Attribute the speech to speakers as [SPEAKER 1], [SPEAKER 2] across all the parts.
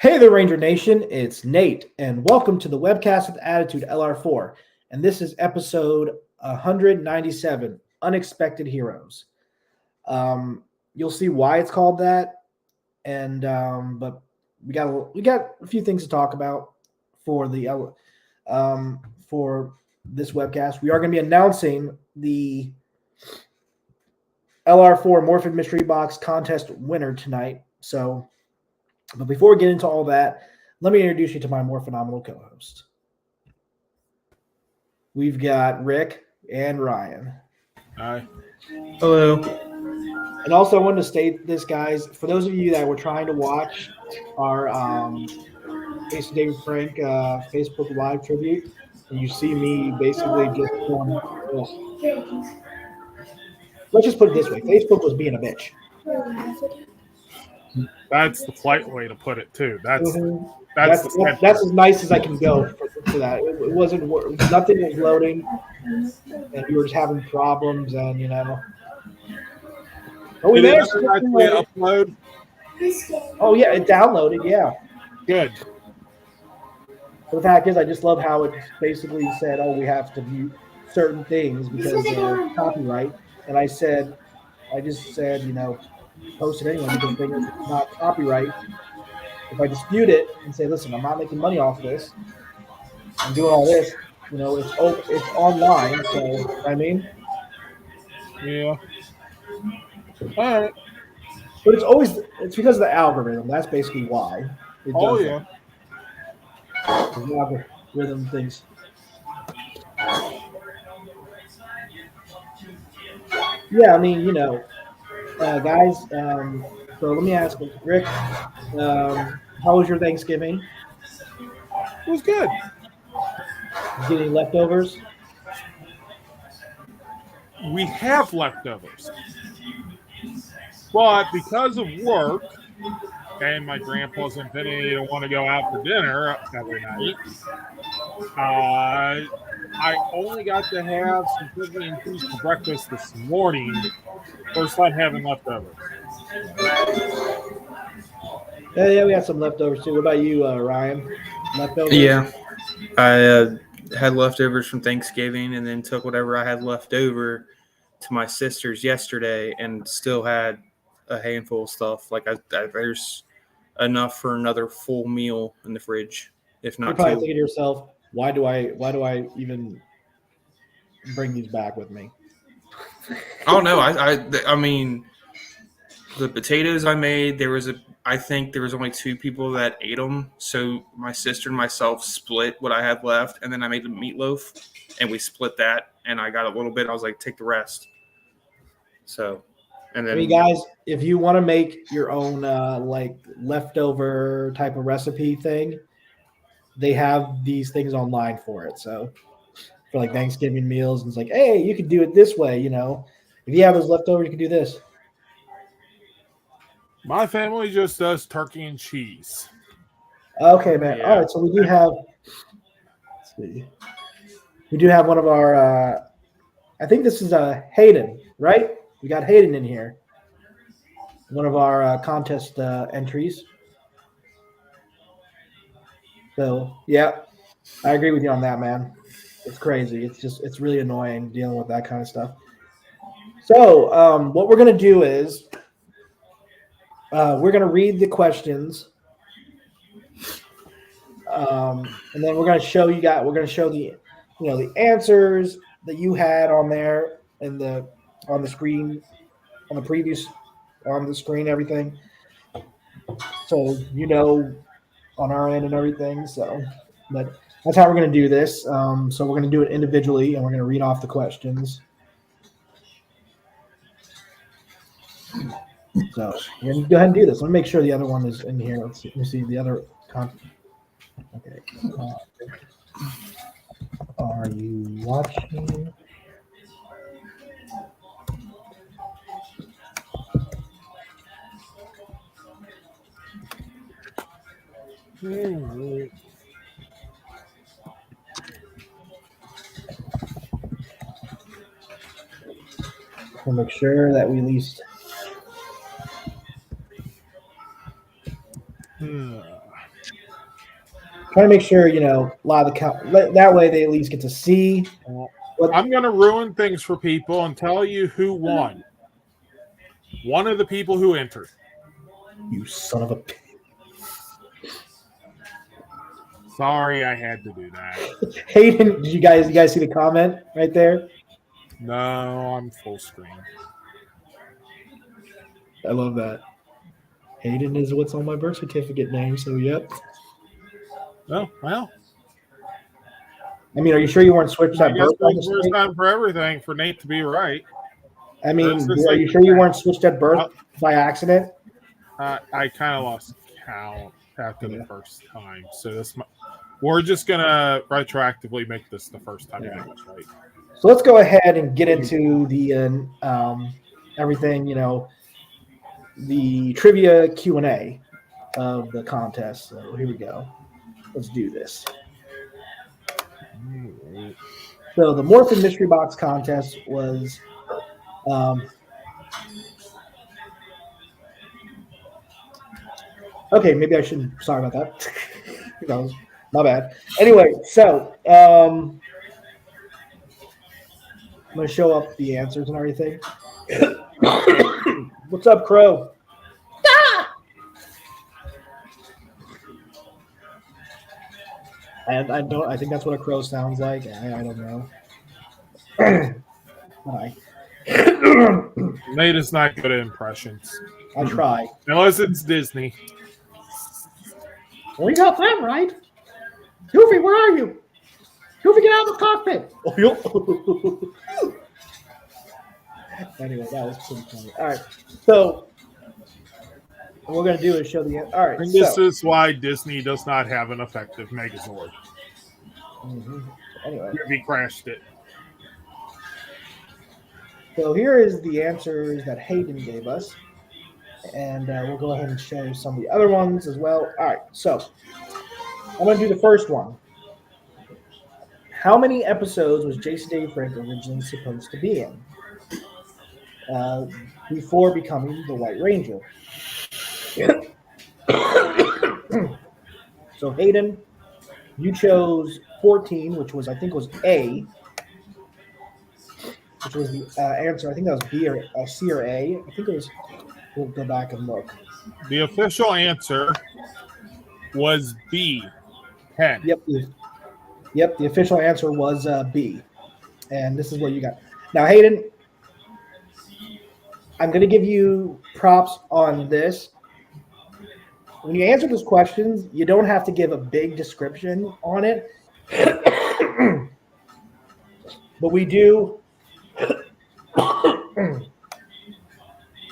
[SPEAKER 1] Hey there, Ranger Nation. It's Nate, and welcome to the webcast with Attitude LR4. And this is episode 197, Unexpected Heroes. You'll see why it's called that, and but we got a few things to talk about for for this webcast. We are going to be announcing the LR4 Morphin Mystery Box contest winner tonight. But before we get into all that, let me introduce you to my more phenomenal co-host. We've got Rick and Ryan.
[SPEAKER 2] Hi.
[SPEAKER 3] Hello.
[SPEAKER 1] And also, I wanted to state this, guys, for those of you that were trying to watch our Face of David Frank Facebook Live tribute, and you see me basically just let's just put it this way: Facebook was being a bitch.
[SPEAKER 2] That's the polite way to put it too. That's
[SPEAKER 1] as nice as I can go for that. It wasn't nothing was loading, and we were just having problems, and Oh, we managed to
[SPEAKER 2] upload.
[SPEAKER 1] Oh yeah, it downloaded. Yeah,
[SPEAKER 2] good.
[SPEAKER 1] But the fact is, I just love how it basically said, "Oh, we have to mute certain things because of copyright." And I just said, post it anyway because it's not copyright. If I dispute it and say, "Listen, I'm not making money off of this. I'm doing all this," it's online. So I mean,
[SPEAKER 2] yeah. All right.
[SPEAKER 1] But it's because of the algorithm. That's basically why.
[SPEAKER 2] It does yeah.
[SPEAKER 1] The algorithm things. Yeah, I mean, guys. So let me ask Rick. How was your Thanksgiving?
[SPEAKER 2] It was good.
[SPEAKER 1] Did you get any leftovers?
[SPEAKER 2] We have leftovers. But because of work and my grandpa's infinity to want to go out for dinner every night, I only got to have some turkey and cheese for breakfast this morning. First time having leftovers.
[SPEAKER 1] Yeah, we got some leftovers too. What about you, Ryan? Leftovers?
[SPEAKER 3] Yeah, I had leftovers from Thanksgiving and then took whatever I had left over to my sister's yesterday and still had a handful of stuff. Like there's enough for another full meal in the fridge, if not.
[SPEAKER 1] You're probably thinking to yourself, why do I even bring these back with me?
[SPEAKER 3] Oh no, I mean, the potatoes I made, I think there was only 2 people that ate them. So my sister and myself split what I had left, and then I made the meatloaf, and we split that. And I got a little bit. I was like, take the rest. So, and then,
[SPEAKER 1] I mean, guys, if you want to make your own like leftover type of recipe thing, they have these things online for it. So for like Thanksgiving meals, and it's like, hey, you could do it this way. If you have those leftovers, you can do this.
[SPEAKER 2] My family just does turkey and cheese.
[SPEAKER 1] Okay, man. Yeah. All right, so we do have. Let's see. We do have one of our. I think this is Hayden, right? We got Hayden in here. One of our contest entries. So yeah, I agree with you on that, man. It's crazy. It's really annoying dealing with that kind of stuff. So what we're gonna do is we're gonna read the questions, and then we're gonna show you guys. We're gonna show the the answers that you had on there and on the screen, on the previous on the screen, everything. So on our end and everything. So, but that's how we're going to do this. So we're going to do it individually, and we're going to read off the questions. So we're going to go ahead and do this. Let me make sure the other one is in here. Let me see the other content. Okay. Are you watching? We'll make sure that we at least. trying to make sure a lot of that way they at least get to see. What,
[SPEAKER 2] I'm going to ruin things for people and tell you who won. One of the people who entered.
[SPEAKER 1] you son of a.
[SPEAKER 2] Sorry, I had to do that.
[SPEAKER 1] Hayden, did you guys see the comment right there?
[SPEAKER 2] No, I'm full screen.
[SPEAKER 1] I love that. Hayden is what's on my birth certificate name, so yep.
[SPEAKER 2] Oh, well.
[SPEAKER 1] I mean, are you sure you weren't switched
[SPEAKER 2] I
[SPEAKER 1] at
[SPEAKER 2] guess
[SPEAKER 1] birth?
[SPEAKER 2] it's the first time for everything for Nate to be right.
[SPEAKER 1] I mean,
[SPEAKER 2] Let's just
[SPEAKER 1] are
[SPEAKER 2] say-
[SPEAKER 1] you sure you weren't switched at birth by accident?
[SPEAKER 2] I kind of lost count after the first time. So we're just going to retroactively make this the first time you get this right.
[SPEAKER 1] So let's go ahead and get into the everything, the trivia Q&A of the contest. So here we go. Let's do this. So the Morphin Mystery Box contest was okay, maybe I shouldn't. Sorry about that. That was my bad. Anyway, so I'm going to show up the answers and everything. What's up, Crow? And I think that's what a crow sounds like. I don't know. Hi.
[SPEAKER 2] Nate is not good at impressions.
[SPEAKER 1] I try.
[SPEAKER 2] Unless it's Disney.
[SPEAKER 1] Well, you got them right. Goofy, where are you? Goofy, get out of the cockpit. Anyway, that was pretty funny. All right. So what we're going to do is show the... All right.
[SPEAKER 2] And this is why Disney does not have an effective Megazord.
[SPEAKER 1] Anyway.
[SPEAKER 2] If he crashed it.
[SPEAKER 1] So here is the answers that Hayden gave us. And we'll go ahead and show some of the other ones as well. All right. So I'm going to do the first one. How many episodes was Jason David Frank originally supposed to be in before becoming the White Ranger? So Hayden, you chose 14, which was, I think, was A, which was the answer. I think that was B or C or A. I think it was. We'll go back and look.
[SPEAKER 2] The official answer was B, 10.
[SPEAKER 1] Yep. The official answer was B, and this is what you got. Now, Hayden, I'm going to give you props on this. When you answer those questions, you don't have to give a big description on it, but we do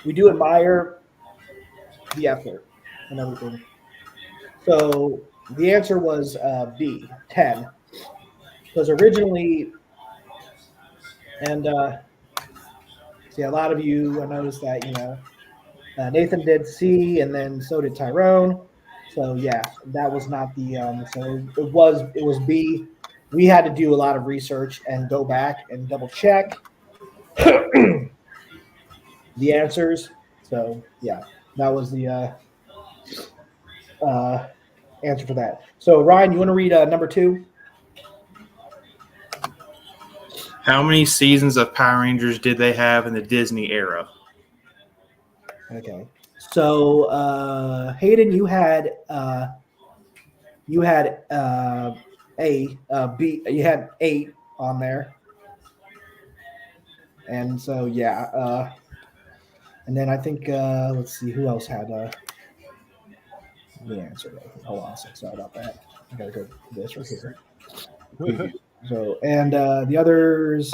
[SPEAKER 1] admire the effort and everything. So the answer was B, 10, because originally, and see, a lot of you, I noticed that, Nathan did C, and then so did Tyrone. So yeah, that was not the so it was B. We had to do a lot of research and go back and double check the answers. So yeah, that was the answer for that. So Ryan, you want to read number 2?
[SPEAKER 3] How many seasons of Power Rangers did they have in the Disney era?
[SPEAKER 1] Okay. So Hayden, you had B. You had 8 on there, and so yeah. And then I think let's see who else had the answer. Hold on a second. Sorry about that. I gotta go to this right here. So and the others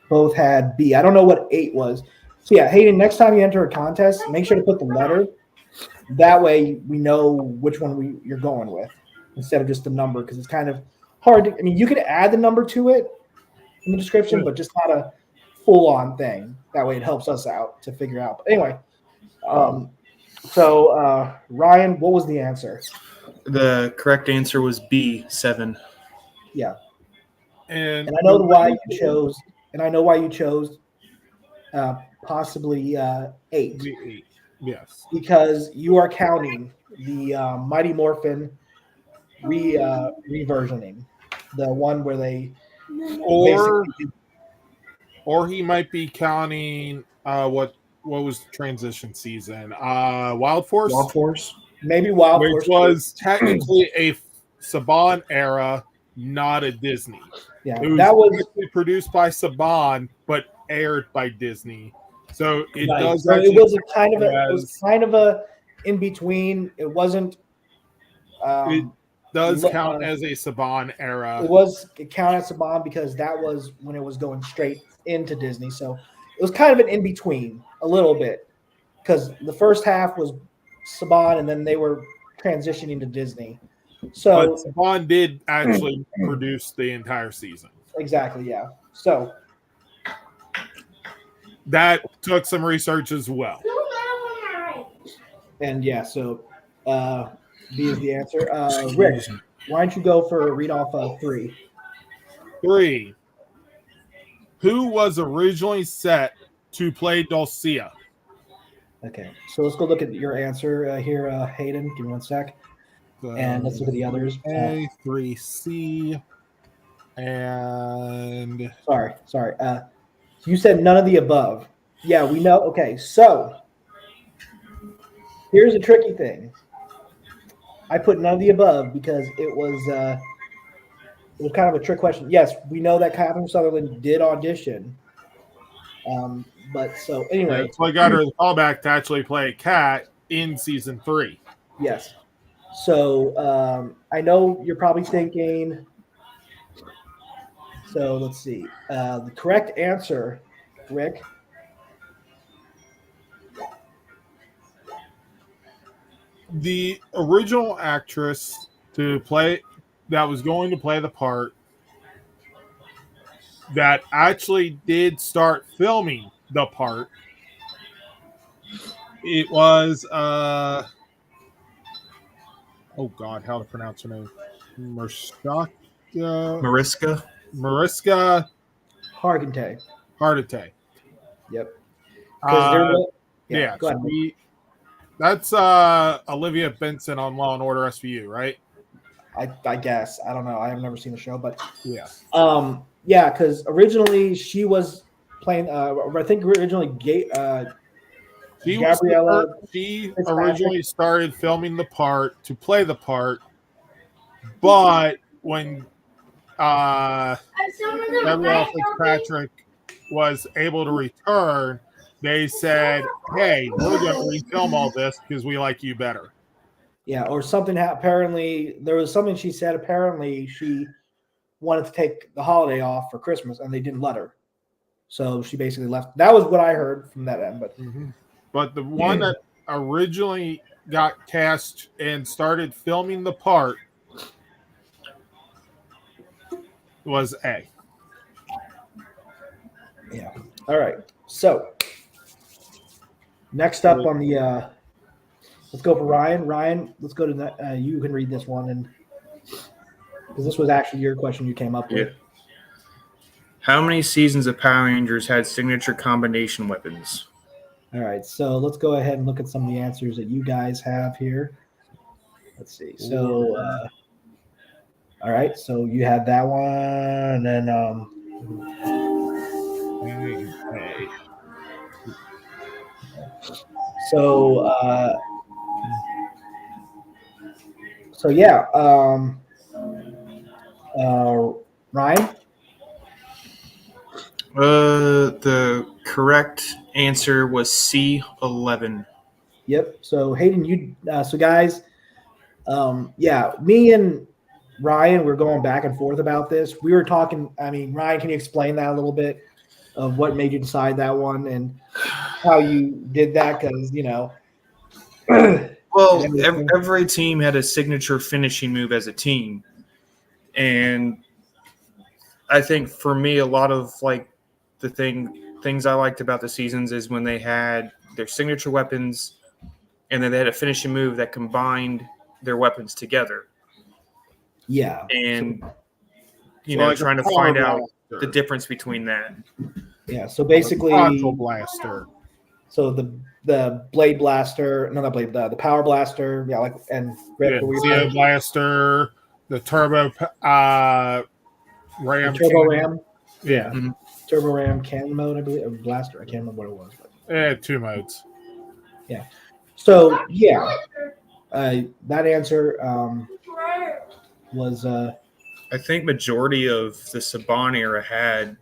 [SPEAKER 1] both had B. I don't know what 8 was. So yeah, Hayden, next time you enter a contest, make sure to put the letter. That way we know which one you're going with instead of just the number, because it's kind of hard to, I mean, you could add the number to it in the description, but just not a full-on thing. That way it helps us out to figure out. But anyway, so Ryan, what was the answer?
[SPEAKER 3] The correct answer was B, 7.
[SPEAKER 1] Yeah.
[SPEAKER 2] And
[SPEAKER 1] I know why you chose, possibly 8.
[SPEAKER 2] Yes.
[SPEAKER 1] Because you are counting the Mighty Morphin reversioning, the one where they
[SPEAKER 2] Or
[SPEAKER 1] basically
[SPEAKER 2] or he might be counting what was the transition season? Wild Force,
[SPEAKER 3] Wild Force.
[SPEAKER 1] maybe Wild
[SPEAKER 2] which
[SPEAKER 1] Force
[SPEAKER 2] was technically a Saban era, not a Disney.
[SPEAKER 1] yeah,
[SPEAKER 2] It was
[SPEAKER 1] that was
[SPEAKER 2] technically produced by Saban, but aired by Disney. So it
[SPEAKER 1] right.
[SPEAKER 2] does
[SPEAKER 1] So it
[SPEAKER 2] actually
[SPEAKER 1] was a kind of a it was
[SPEAKER 2] as-
[SPEAKER 1] kind of a in between. It wasn't.
[SPEAKER 2] it does
[SPEAKER 1] Look,
[SPEAKER 2] count as a Saban era.
[SPEAKER 1] it counted as Saban because that was when it was going straight into Disney. So it was kind of an in between a little bit because the first half was Saban and then they were transitioning to Disney.
[SPEAKER 2] But
[SPEAKER 1] So
[SPEAKER 2] Saban did actually produce the entire season.
[SPEAKER 1] exactly, yeah. So
[SPEAKER 2] That took some research as well.
[SPEAKER 1] and yeah, so B is the answer. Rick, why don't you go for a read off of 3?
[SPEAKER 2] 3. Who was originally set to play Dulcia?
[SPEAKER 1] Okay, so let's go look at your answer here, Hayden. Give me 1 sec. And let's look at the others.
[SPEAKER 2] A, 3C, and
[SPEAKER 1] Sorry. You said none of the above. Yeah, we know. Okay, so here's a tricky thing. I put none of the above because it was kind of a trick question. Yes, we know that Catherine Sutherland did audition. But so anyway,
[SPEAKER 2] so I got her the callback to actually play Cat in season 3.
[SPEAKER 1] yes. So I know you're probably thinking. So let's see. The correct answer, Rick.
[SPEAKER 2] The original actress that was going to play the part that actually did start filming the part, it was oh god, how to pronounce her name? Mariska
[SPEAKER 1] Hargitay.
[SPEAKER 2] Hargitay.
[SPEAKER 1] Yep.
[SPEAKER 2] Yeah,
[SPEAKER 1] Go ahead.
[SPEAKER 2] that's Olivia Benson on Law and Order SVU, right?
[SPEAKER 1] I guess. I don't know. I have never seen the show, but
[SPEAKER 2] Yeah.
[SPEAKER 1] yeah, because originally she was playing. I think originally Gabriella.
[SPEAKER 2] She originally started filming the part to play the part, but when Gabriella Fitzpatrick was able to return, they said, "Hey, we're going to refilm all this because we like you better."
[SPEAKER 1] Yeah, or something. Apparently, there was something she said. Apparently, she wanted to take the holiday off for Christmas, and they didn't let her. So she basically left. That was what I heard from that end.
[SPEAKER 2] But the one that originally got cast and started filming the part was A.
[SPEAKER 1] Yeah. All right. So next up on the let's go for Ryan. Ryan, let's go to that. You can read this one, and because this was actually your question you came up with.
[SPEAKER 3] Yeah. How many seasons of Power Rangers had signature combination weapons?
[SPEAKER 1] All right, so let's go ahead and look at some of the answers that you guys have here. Let's see. So, all right, so you had that one, and then so yeah, Ryan.
[SPEAKER 3] The correct answer was C11.
[SPEAKER 1] Yep. So Hayden, you so guys, yeah, me and Ryan were going back and forth about this. We were talking. I mean, Ryan, can you explain that a little bit of what made you decide that one and how you did that? Because
[SPEAKER 3] well, every team had a signature finishing move as a team, and I think for me, a lot of like the things I liked about the seasons is when they had their signature weapons, and then they had a finishing move that combined their weapons together.
[SPEAKER 1] Yeah,
[SPEAKER 3] and
[SPEAKER 2] like
[SPEAKER 3] trying to find out the difference between that.
[SPEAKER 1] Yeah, so basically,
[SPEAKER 2] Control Blaster.
[SPEAKER 1] So the Blade Blaster, no, not Blade, the Power Blaster, yeah, like and
[SPEAKER 2] Zeo Blaster, the turbo ram.
[SPEAKER 1] The Turbo
[SPEAKER 2] cannon.
[SPEAKER 1] Ram.
[SPEAKER 2] Yeah.
[SPEAKER 3] Mhm.
[SPEAKER 1] Turbo Ram cannon mode, I believe, or blaster. I can't remember what it was. But.
[SPEAKER 2] Two modes.
[SPEAKER 1] So yeah, that answer was
[SPEAKER 3] I think majority of the Saban era had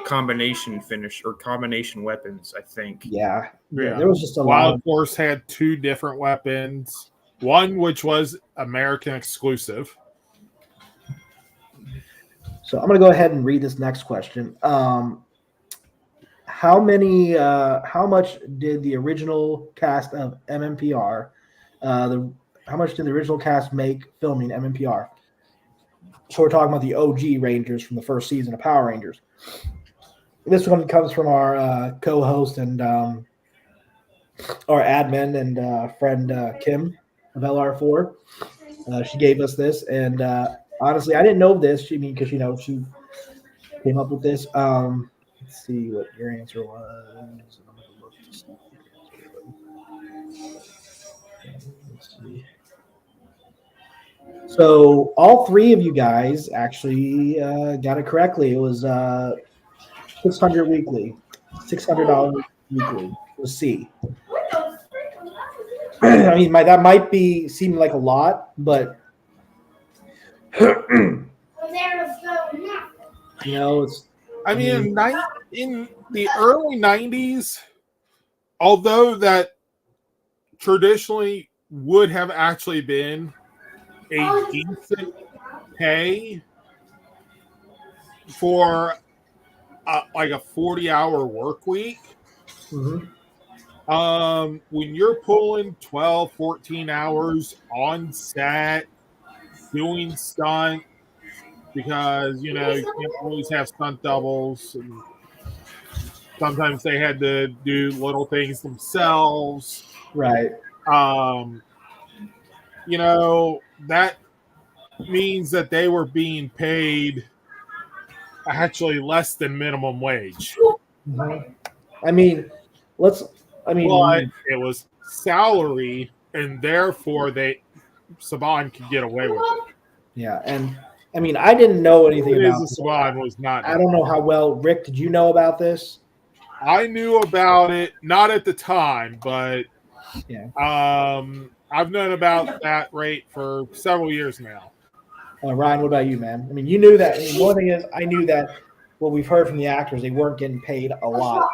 [SPEAKER 3] combination finish or combination weapons. I think.
[SPEAKER 1] yeah.
[SPEAKER 2] Yeah.
[SPEAKER 1] There was just a lot.
[SPEAKER 2] Wild Force had 2 different weapons. One which was American exclusive.
[SPEAKER 1] So I'm going to go ahead and read this next question. How much did the original cast of MMPR, how much did the original cast make filming MMPR? So we're talking about the OG Rangers from the first season of Power Rangers. This one comes from our co-host and our admin and friend Kim of LR4. She gave us this, and honestly, I didn't know this. Because she came up with this. Let's see what your answer was. Let's see. So all 3 of you guys actually got it correctly. It was $600 weekly, $600 weekly was C. I mean, that might be seem like a lot, but it's.
[SPEAKER 2] I mean, in the early 90s, although that traditionally would have actually been a decent pay for like a 40-hour work week,
[SPEAKER 1] Mhm.
[SPEAKER 2] When you're pulling 12, 14 hours on set, doing stunt, because you can't always have stunt doubles, and sometimes they had to do little things themselves.
[SPEAKER 1] Right.
[SPEAKER 2] That means that they were being paid actually less than minimum wage.
[SPEAKER 1] Mhm. I mean,
[SPEAKER 2] But it was salary, and therefore Saban could get away with it.
[SPEAKER 1] yeah, and I mean, I didn't know anything about this.
[SPEAKER 2] Saban was not.
[SPEAKER 1] I don't know how well. Rick, did you know about this?
[SPEAKER 2] I knew about it, not at the time, but
[SPEAKER 1] Yeah.
[SPEAKER 2] I've known about that rate for several years now.
[SPEAKER 1] Ryan, what about you, man? I mean, you knew that. I mean, one thing is, I knew that what we've heard from the actors, they weren't getting paid a lot.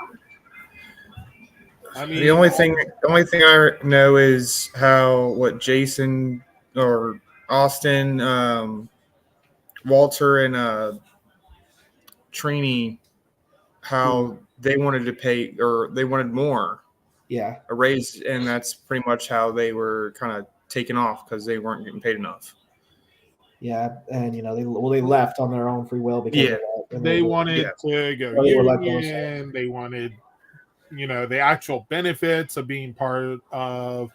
[SPEAKER 3] I mean, the only thing I know is what Jason or Austin, Walter, and Trini, how they wanted to pay, or they wanted more.
[SPEAKER 1] Yeah,
[SPEAKER 3] a raise, and that's pretty much how they were kind of taken off because they weren't getting paid enough.
[SPEAKER 1] Yeah, and they left on their own free will because of that.
[SPEAKER 2] They wanted to go union. They wanted, the actual benefits of being part of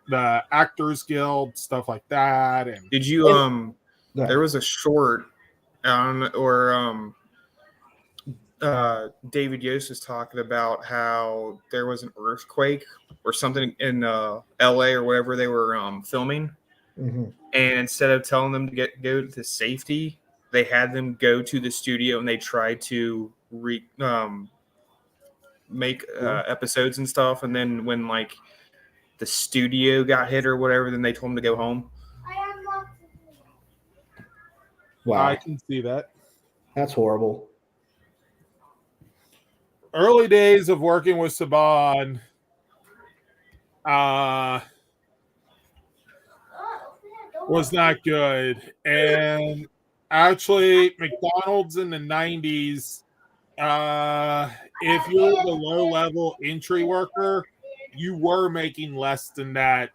[SPEAKER 2] the Actors Guild, stuff like that. And
[SPEAKER 3] did you there was a short David Yost was talking about how there was an earthquake or something in LA or wherever they were filming.
[SPEAKER 1] Mm-hmm.
[SPEAKER 3] And instead of telling them to go to safety, they had them go to the studio and they tried to make episodes and stuff. And then when the studio got hit or whatever, then they told them to go home.
[SPEAKER 1] Wow,
[SPEAKER 2] I can see that.
[SPEAKER 1] That's horrible.
[SPEAKER 2] Early days of working with Saban, was not good. And actually, McDonald's in the 90s, if you're the low-level entry worker, you were making less than that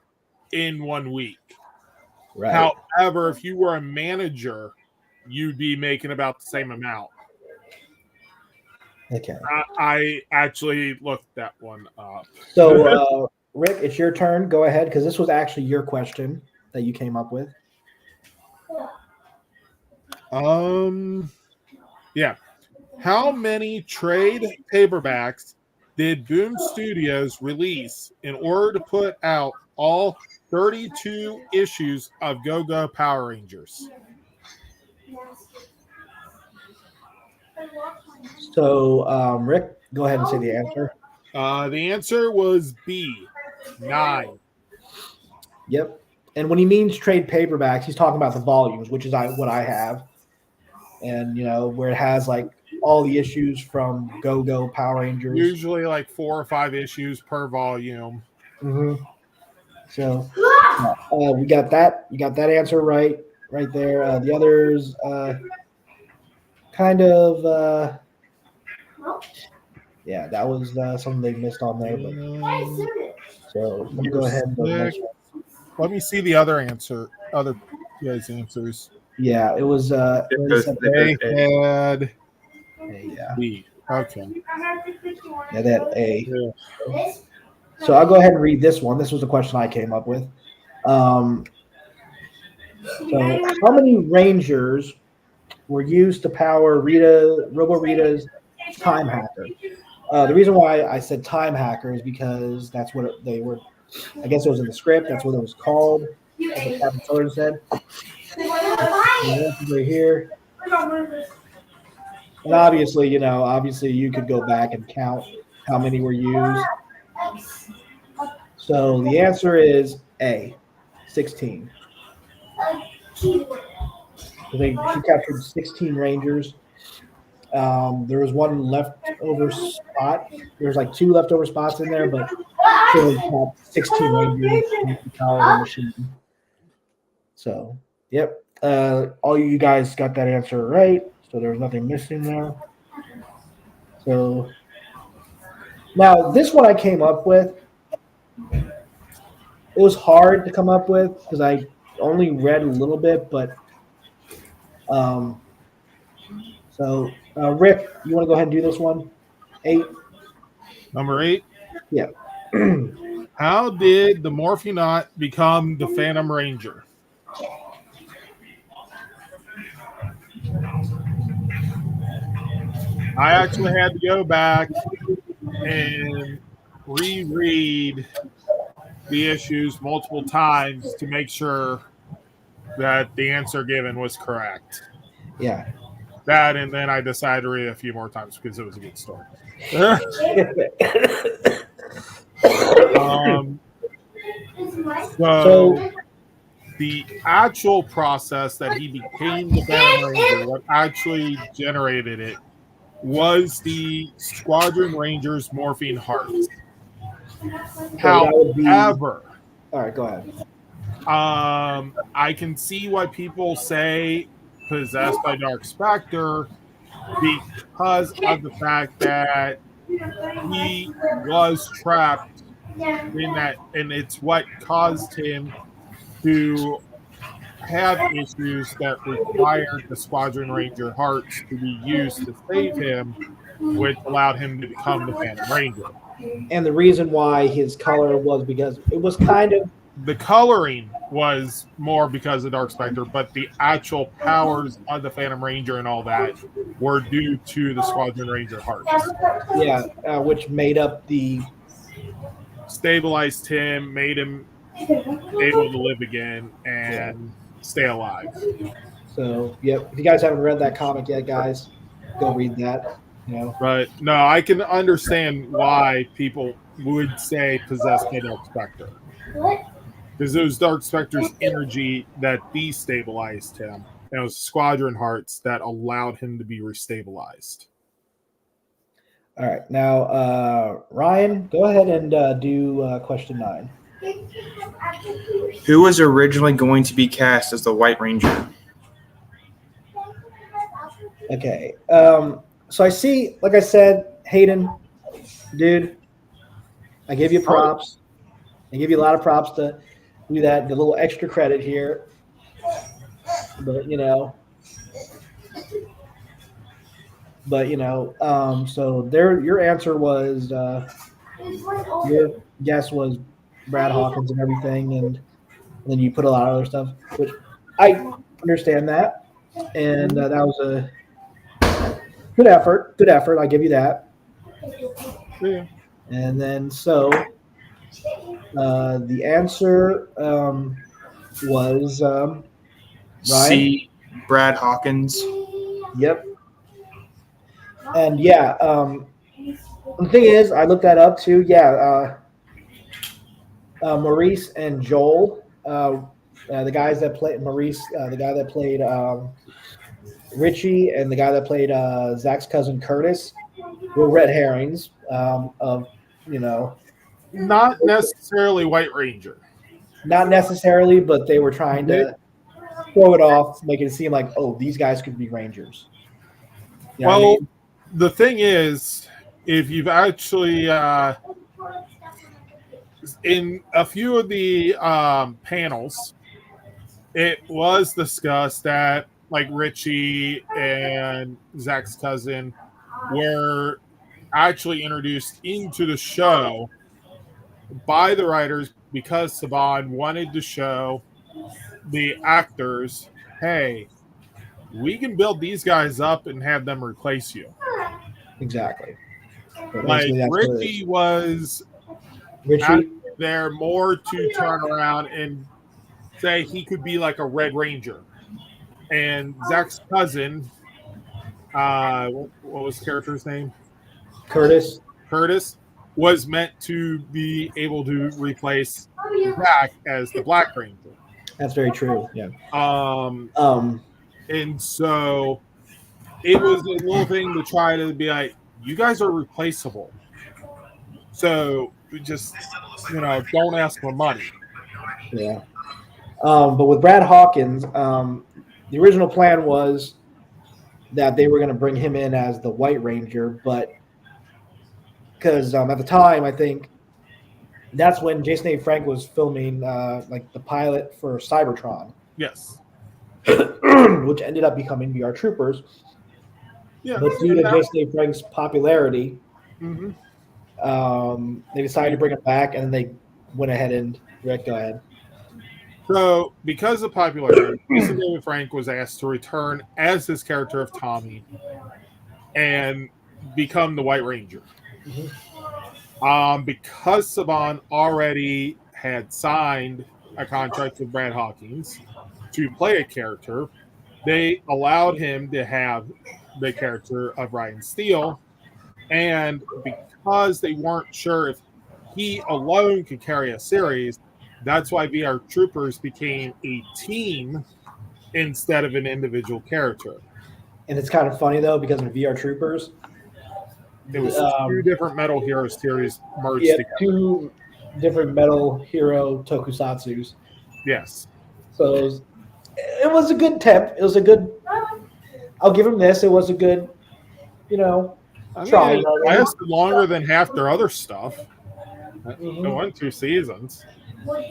[SPEAKER 2] in 1 week.
[SPEAKER 1] Right.
[SPEAKER 2] However, if you were a manager, you'd be making about the same amount.
[SPEAKER 1] Okay.
[SPEAKER 2] I actually looked that one up.
[SPEAKER 1] So, Rick, it's your turn. Go ahead, because this was actually your question that you came up with.
[SPEAKER 2] Yeah. How many trade paperbacks did Boom Studios release in order to put out all 32 issues of Go-Go Power Rangers?
[SPEAKER 1] So, Rick, go ahead and say the answer.
[SPEAKER 2] The answer was B, 9.
[SPEAKER 1] Yep. And when he means trade paperbacks, he's talking about the volumes, which is what I have. And, where it has like all the issues from Go-Go Power Rangers.
[SPEAKER 2] Usually like 4 or 5 issues per volume.
[SPEAKER 1] Mm-hmm. So we got that. You got that answer right there. The others kind of yeah, that was something they missed on there. But so let me go ahead and go to the next one.
[SPEAKER 2] Let me see the other guys' answers.
[SPEAKER 1] Yeah, it was
[SPEAKER 2] They had
[SPEAKER 1] yeah.
[SPEAKER 2] B. Okay.
[SPEAKER 1] Yeah, they had A.
[SPEAKER 2] Yeah.
[SPEAKER 1] So I'll go ahead and read this one. This was a question I came up with. So how many Rangers were used to power Robo Rita's Time Hacker? The reason why I said Time Hacker is because that's what they were. I guess it was in the script. That's what it was called. That's what Captain Children said. Right here. And obviously, you could go back and count how many were used. So the answer is A, 16. She captured 16 Rangers. There was one leftover spot. There's like 2 leftover spots in there, but she only had 16 Rangers to power the machine. So, yep. All you guys got that answer right. So there was nothing missing there. So now this one I came up with. It was hard to come up with because I only read a little bit, but so Rick, you want to go ahead and do this one? 8.
[SPEAKER 2] Number 8.
[SPEAKER 1] Yeah.
[SPEAKER 2] How did the Morphenaut become the Phantom Ranger? I actually had to go back and reread the issues multiple times to make sure that the answer given was correct.
[SPEAKER 1] Yeah.
[SPEAKER 2] That, and then I decided to read it a few more times because it was a good story. So the actual process that he became the Phantom Ranger, what actually generated it, was the Squadron Rangers morphine hearts. However,
[SPEAKER 1] all right, go ahead.
[SPEAKER 2] I can see why people say possessed by Dark Spectre because of the fact that he was trapped in that, and it's what caused him to have issues that required the Squadron Ranger hearts to be used to save him, which allowed him to become the Phantom Ranger.
[SPEAKER 1] And the reason why his color was because it was kind of
[SPEAKER 2] the coloring was more because of Dark Spectre, but the actual powers of the Phantom Ranger and all that were due to the Squadron Ranger hearts.
[SPEAKER 1] Yeah, which made up the
[SPEAKER 2] stabilized him, made him able to live again and stay alive.
[SPEAKER 1] So, yep. If you guys haven't read that comic yet, guys, go read that.
[SPEAKER 2] But no, I can understand why people would say possessed by Dark Spectre. Because it was Dark Spectre's energy that destabilized him. And it was Squadron Hearts that allowed him to be restabilized.
[SPEAKER 1] All right. Now, Ryan, go ahead and do question 9.
[SPEAKER 3] Who was originally going to be cast as the White Ranger?
[SPEAKER 1] Okay. So I see, like I said, Hayden, dude, I give you props. I give you a lot of props to do that, the little extra credit here. But, so your answer was, your guess was Brad Hawkins and everything, and then you put a lot of other stuff, which I understand that. And that was a good effort. Good effort. I give you that.
[SPEAKER 2] Yeah.
[SPEAKER 1] And then so The answer was Ryan.
[SPEAKER 3] C. Brad Hawkins.
[SPEAKER 1] Yep. And yeah, the thing is, I looked that up too. Yeah, Maurice and Joel, the guys that played Maurice, the guy that played Richie, and the guy that played Zach's cousin Curtis, were red herrings of,
[SPEAKER 2] Not necessarily White Ranger.
[SPEAKER 1] not necessarily, but they were trying to throw it off, make it seem like, oh, these guys could be Rangers. You know what I
[SPEAKER 2] Well,
[SPEAKER 1] mean?
[SPEAKER 2] the thing is, if you've actually in a few of the panels, it was discussed that like Richie and Zach's cousin were actually introduced into the show by the writers because Saban wanted to show the actors, hey, we can build these guys up and have them replace you.
[SPEAKER 1] Exactly. But
[SPEAKER 2] Like
[SPEAKER 1] basically that's what it
[SPEAKER 2] Richie
[SPEAKER 1] is.
[SPEAKER 2] was
[SPEAKER 1] Richie,
[SPEAKER 2] there more to turn around and say he could be like a Red Ranger. And Zach's cousin, what was the character's name?
[SPEAKER 1] Curtis.
[SPEAKER 2] Curtis, was meant to be able to replace Zach as the Black Ranger.
[SPEAKER 1] That's very true. Yeah.
[SPEAKER 2] And so it was a little thing to try to be like, you guys are replaceable. So we just, don't ask for money.
[SPEAKER 1] Yeah. But with Brad Hawkins, the original plan was that they were going to bring him in as the White Ranger, but because at the time, I think that's when Jason A. Frank was filming like the pilot for Cybertron,
[SPEAKER 2] Yes.
[SPEAKER 1] which ended up becoming VR Troopers.
[SPEAKER 2] Yeah.
[SPEAKER 1] But due to Jason A. Frank's popularity,
[SPEAKER 2] Mhm.
[SPEAKER 1] they decided to bring him back, and then they went ahead and Rick, go ahead.
[SPEAKER 2] So, because of popularity, Jason David Frank was asked to return as his character of Tommy and become the White Ranger. Because Saban already had signed a contract with Brad Hawkins to play a character, they allowed him to have the character of Ryan Steele. And because they weren't sure if he alone could carry a series, that's why VR Troopers became a team instead of an individual character.
[SPEAKER 1] And it's kind of funny though, because in VR Troopers,
[SPEAKER 2] It was two different Metal Hero series merged
[SPEAKER 1] yeah,
[SPEAKER 2] together.
[SPEAKER 1] two different Metal Hero tokusatsus.
[SPEAKER 2] Yes.
[SPEAKER 1] So it was a good attempt. It was a good. I'll give him this. It was a good, try.
[SPEAKER 2] It lasted longer than half their other stuff.
[SPEAKER 1] Mhm.
[SPEAKER 2] It went 2 seasons.
[SPEAKER 1] Well,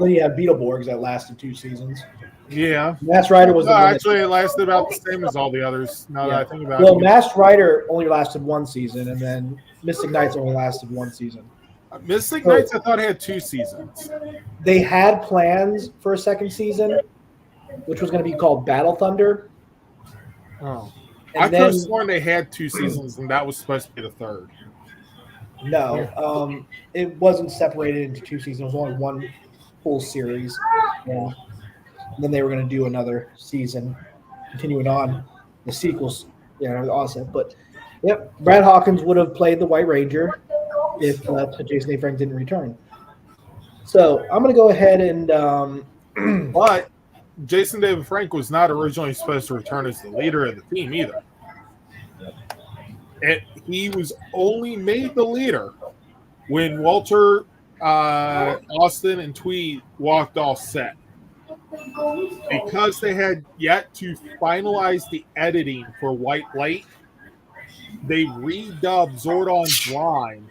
[SPEAKER 1] then you have Beetleborgs that lasted 2 seasons.
[SPEAKER 2] Yeah.
[SPEAKER 1] Masked Rider was
[SPEAKER 2] No,
[SPEAKER 1] the one
[SPEAKER 2] actually, it lasted about the same as all the others. Now that I think about
[SPEAKER 1] well,
[SPEAKER 2] it,
[SPEAKER 1] Masked Rider only lasted 1 season, and then Mystic Knights only lasted 1 season.
[SPEAKER 2] Mystic Knights, I thought had 2 seasons.
[SPEAKER 1] They had plans for a second season, which was going to be called Battle Thunder.
[SPEAKER 2] Oh,
[SPEAKER 1] And
[SPEAKER 2] I could
[SPEAKER 1] then,
[SPEAKER 2] have sworn they had 2 seasons, and that was supposed to be the third.
[SPEAKER 1] no, it wasn't separated into 2 seasons. It was only 1 full series. Yeah. And then they were going to do another season, continuing on the sequels. Yeah, awesome. But yep, Brad Hawkins would have played the White Ranger if Jason A. Frank didn't return. So I'm going to go ahead and.
[SPEAKER 2] But Jason David Frank was not originally supposed to return as the leader of the team either. He was only made the leader when Walter, Austin, and Tweed walked off set. Because they had yet to finalize the editing for White Light, they redubbed Zordon Blind.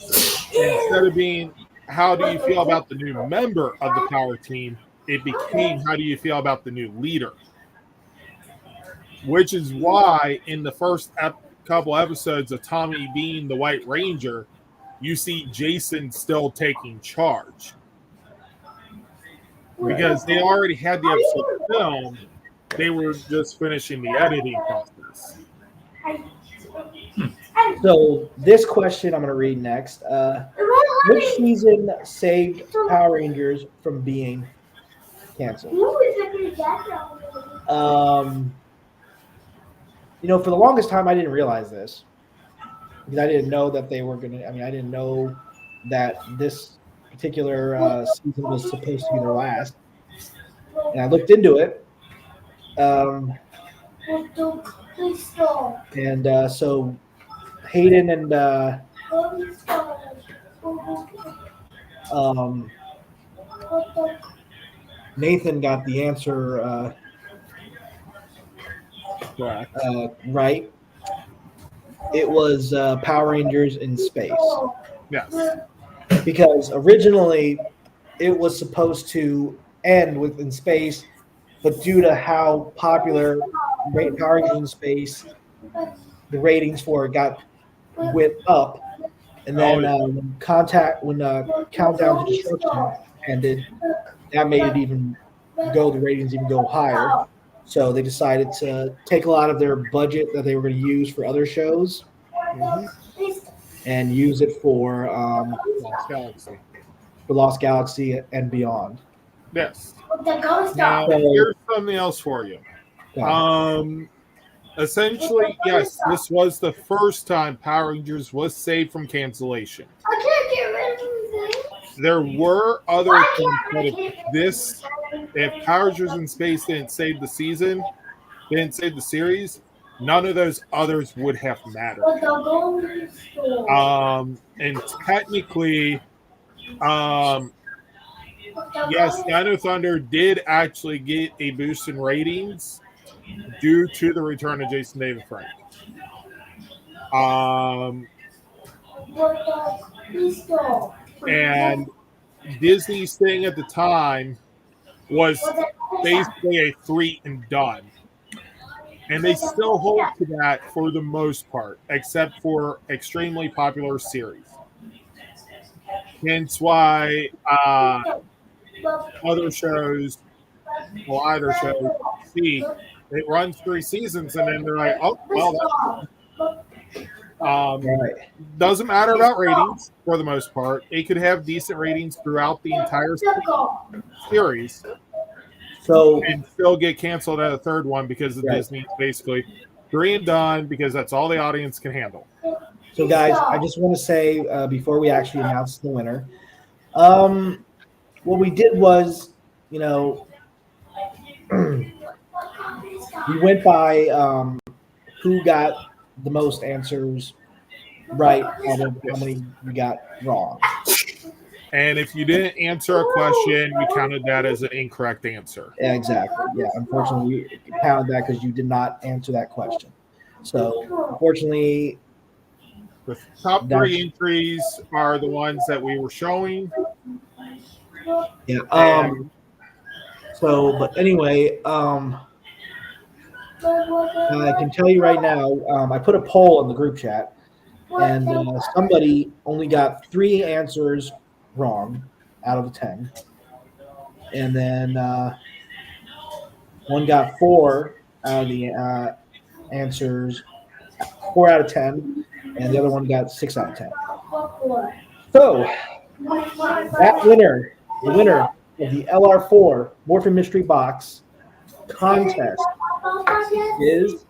[SPEAKER 2] Instead of being, how do you feel about the new member of the power team, it became, how do you feel about the new leader? Which is why in the first couple episodes of Tommy being the White Ranger, you see Jason still taking charge. Because they already had the episode filmed, they were just finishing the editing process.
[SPEAKER 1] So this question I'm going to read next. Which season saved Power Rangers from being canceled? For the longest time, I didn't realize this because I didn't know that they were going to. I mean, I didn't know that this particular season was supposed to be their last. And I looked into it. So Hayden and Nathan got the answer
[SPEAKER 2] Correct.
[SPEAKER 1] right. It was Power Rangers in Space.
[SPEAKER 2] Yes.
[SPEAKER 1] Because originally it was supposed to end within space, but due to how popular Power Rangers in Space, the ratings for it went up, and then when Countdown to Destruction ended, that made it the ratings even go higher. So they decided to take a lot of their budget that they were going to use for other shows and use it for Lost Galaxy and beyond.
[SPEAKER 2] Yes. Now, here's something else for you. Essentially, yes, this was the first time Power Rangers was saved from cancellation.
[SPEAKER 4] I can't get rid of anything.
[SPEAKER 2] There were other things, but if Power Rangers in Space didn't save the season, didn't save the series, none of those others would have mattered. And technically, yes, Dino Thunder did actually get a boost in ratings due to the return of Jason David Frank. And Disney's thing at the time was basically a 3 and done. And they still hold to that for the most part, except for extremely popular series. Hence why other shows, see, it runs 3 seasons and then they're like, oh, well, doesn't matter about ratings for the most part. It could have decent ratings throughout the entire series. And still get canceled at a third one because of Disney basically 3 and done because that's all the audience can handle.
[SPEAKER 1] So, guys, I just want to say before we actually announce the winner, what we did was, we went by who got the most answers right out of how many we got wrong.
[SPEAKER 2] And if you didn't answer a question, we counted that as an incorrect answer.
[SPEAKER 1] Yeah, exactly. Yeah, unfortunately, we counted that because you did not answer that question. So, unfortunately,
[SPEAKER 2] the top 3 entries are the ones that we were showing.
[SPEAKER 1] Yeah. But anyway, I can tell you right now, I put a poll in the group chat, and somebody only got 3 answers wrong out of the 10, and then one got 4 out of the answers, 4 out of 10, and the other one got 6 out of 10. So the winner of the LR4 Morphin Mystery Box contest is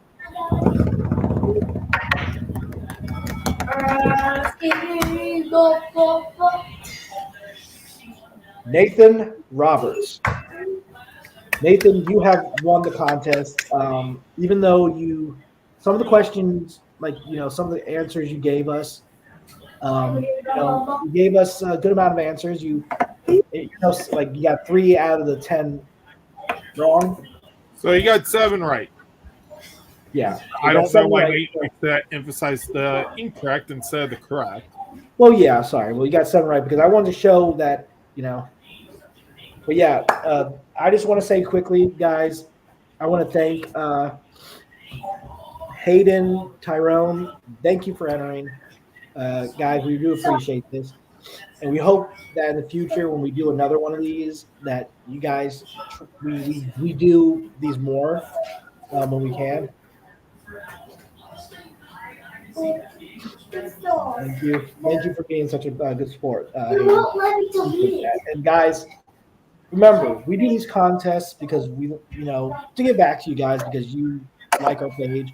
[SPEAKER 1] Nathan Roberts. Nathan, you have won the contest. Even though some of the questions, some of the answers you gave us, you gave us a good amount of answers. You got 3 out of the 10 wrong.
[SPEAKER 2] So you got 7 right.
[SPEAKER 1] Yeah.
[SPEAKER 2] I don't know why Nate likes to emphasize the incorrect instead of the correct.
[SPEAKER 1] Well, yeah, sorry. Well, you got 7 right because I wanted to show that, But yeah, I just want to say quickly, guys, I want to thank Hayden, Tyrone. Thank you for entering. Guys, we do appreciate this. And we hope that in the future, when we do another one of these, that you guys, we do these more when we can. Thank you. Thank you for being such a good sport.
[SPEAKER 4] You
[SPEAKER 1] Hayden.
[SPEAKER 4] won't let me delete it.
[SPEAKER 1] And guys, remember, we do these contests because to give back to you guys because you like our page.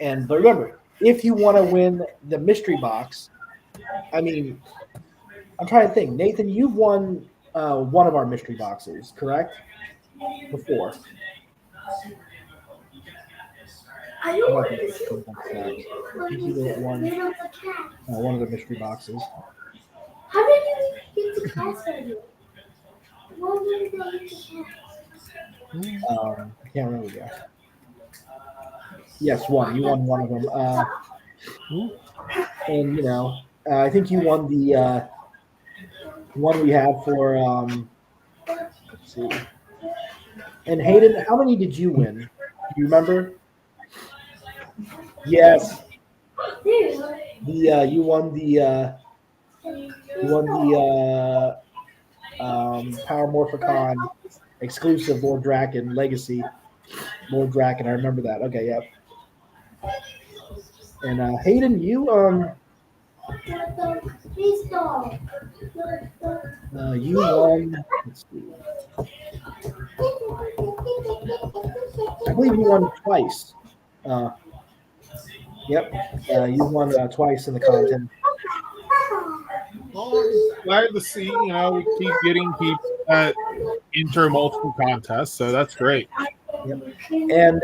[SPEAKER 1] But remember, if you want to win the mystery box, I mean, I'm trying to think. Nathan, you've won one of our mystery boxes, correct? Before.
[SPEAKER 4] I don't
[SPEAKER 1] I
[SPEAKER 4] want
[SPEAKER 1] think
[SPEAKER 4] to
[SPEAKER 1] it's
[SPEAKER 4] see
[SPEAKER 1] I think you did one of the mystery boxes.
[SPEAKER 4] How did you get the cats from you? Why did they get the cats?
[SPEAKER 1] I can't remember that. Yes, one. You won one of them. And I think you won the one we had for. Let's see. And Hayden, how many did you win? Do you remember? Yes. You won the Power Morphicon exclusive Lord Draken Legacy. Lord Draken, I remember that. Okay, yep. And Hayden, you won. Let's see. I believe you won twice. Yep. You won twice in the content.
[SPEAKER 2] Well, I'm glad to see, we keep getting people that enter multiple contests, so that's great.
[SPEAKER 1] Yep. And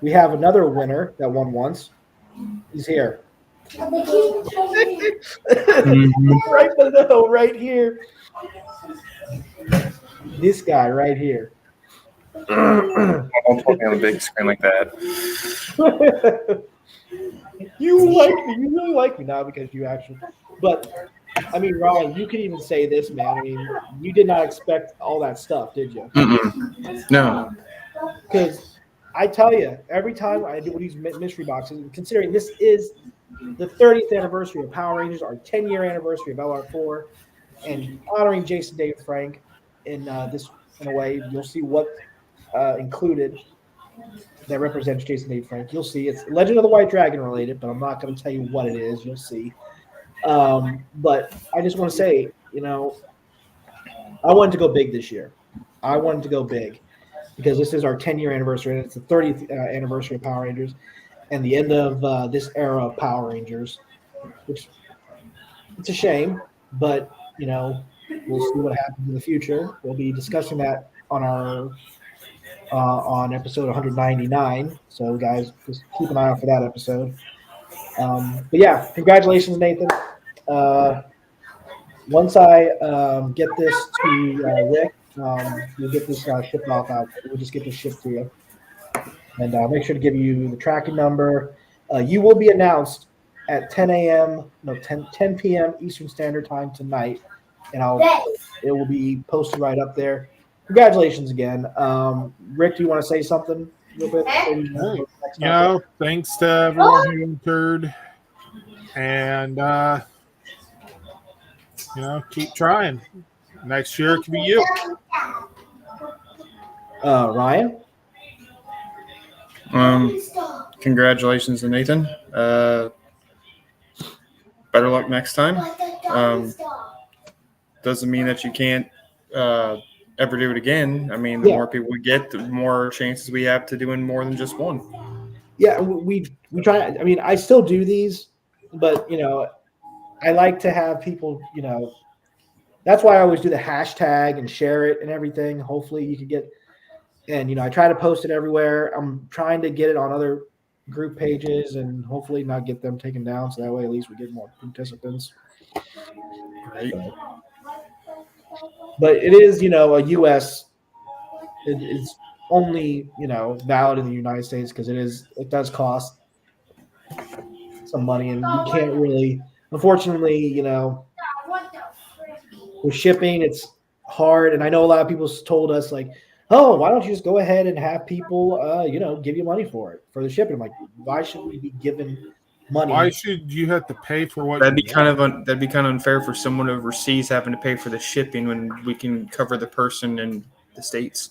[SPEAKER 1] we have another winner that won once. He's here. Right below, right here. This guy right here.
[SPEAKER 5] Don't put me on the big screen like that.
[SPEAKER 1] You like me. You really like me now because you actually. But I mean, Ryan, you can even say this, man. I mean, you did not expect all that stuff, did you?
[SPEAKER 3] No.
[SPEAKER 1] Because I tell you, every time I do these mystery boxes, considering this is the 30th anniversary of Power Rangers, our 10-year anniversary of LR4, and honoring Jason David Frank in a way, you'll see what included that represents Jason David Frank. You'll see it's Legend of the White Dragon related, but I'm not going to tell you what it is. You'll see. But I just want to say, I wanted to go big this year. I wanted to go big because this is our 10-year anniversary, and it's the 30th anniversary of Power Rangers and the end of this era of Power Rangers, which it's a shame, but, we'll see what happens in the future. We'll be discussing that on our on episode 199. So, guys, just keep an eye out for that episode. But yeah, congratulations, Nathan. Once I get this to Rick, we'll get this shipped off out. We'll just get this shipped to you, and make sure to give you the tracking number. You will be announced at 10 p.m. Eastern Standard Time tonight, and it will be posted right up there. Congratulations again, Rick. Do you want to say something a little bit?
[SPEAKER 2] Thanks to everyone who entered, and keep trying. Next year it could be you.
[SPEAKER 1] Ryan.
[SPEAKER 3] Congratulations to Nathan. Better luck next time. Doesn't mean that you can't ever do it again. I mean, the more people we get, the more chances we have to doing more than just one.
[SPEAKER 1] Yeah, we try. I mean, I still do these, but I like to have people. That's why I always do the hashtag and share it and everything. Hopefully, you could get. And I try to post it everywhere. I'm trying to get it on other group pages and hopefully not get them taken down. So that way, at least we get more participants.
[SPEAKER 3] Right.
[SPEAKER 1] But it is, a U.S. It's only, valid in the United States because it does cost some money, and you can't really, unfortunately, with shipping, it's hard. And I know a lot of people told us like, oh, why don't you just go ahead and have people, give you money for the shipping? I'm like, why should we be given money?
[SPEAKER 2] Why should you have to pay for what?
[SPEAKER 3] That'd be kind of unfair for someone overseas having to pay for the shipping when we can cover the person in the States.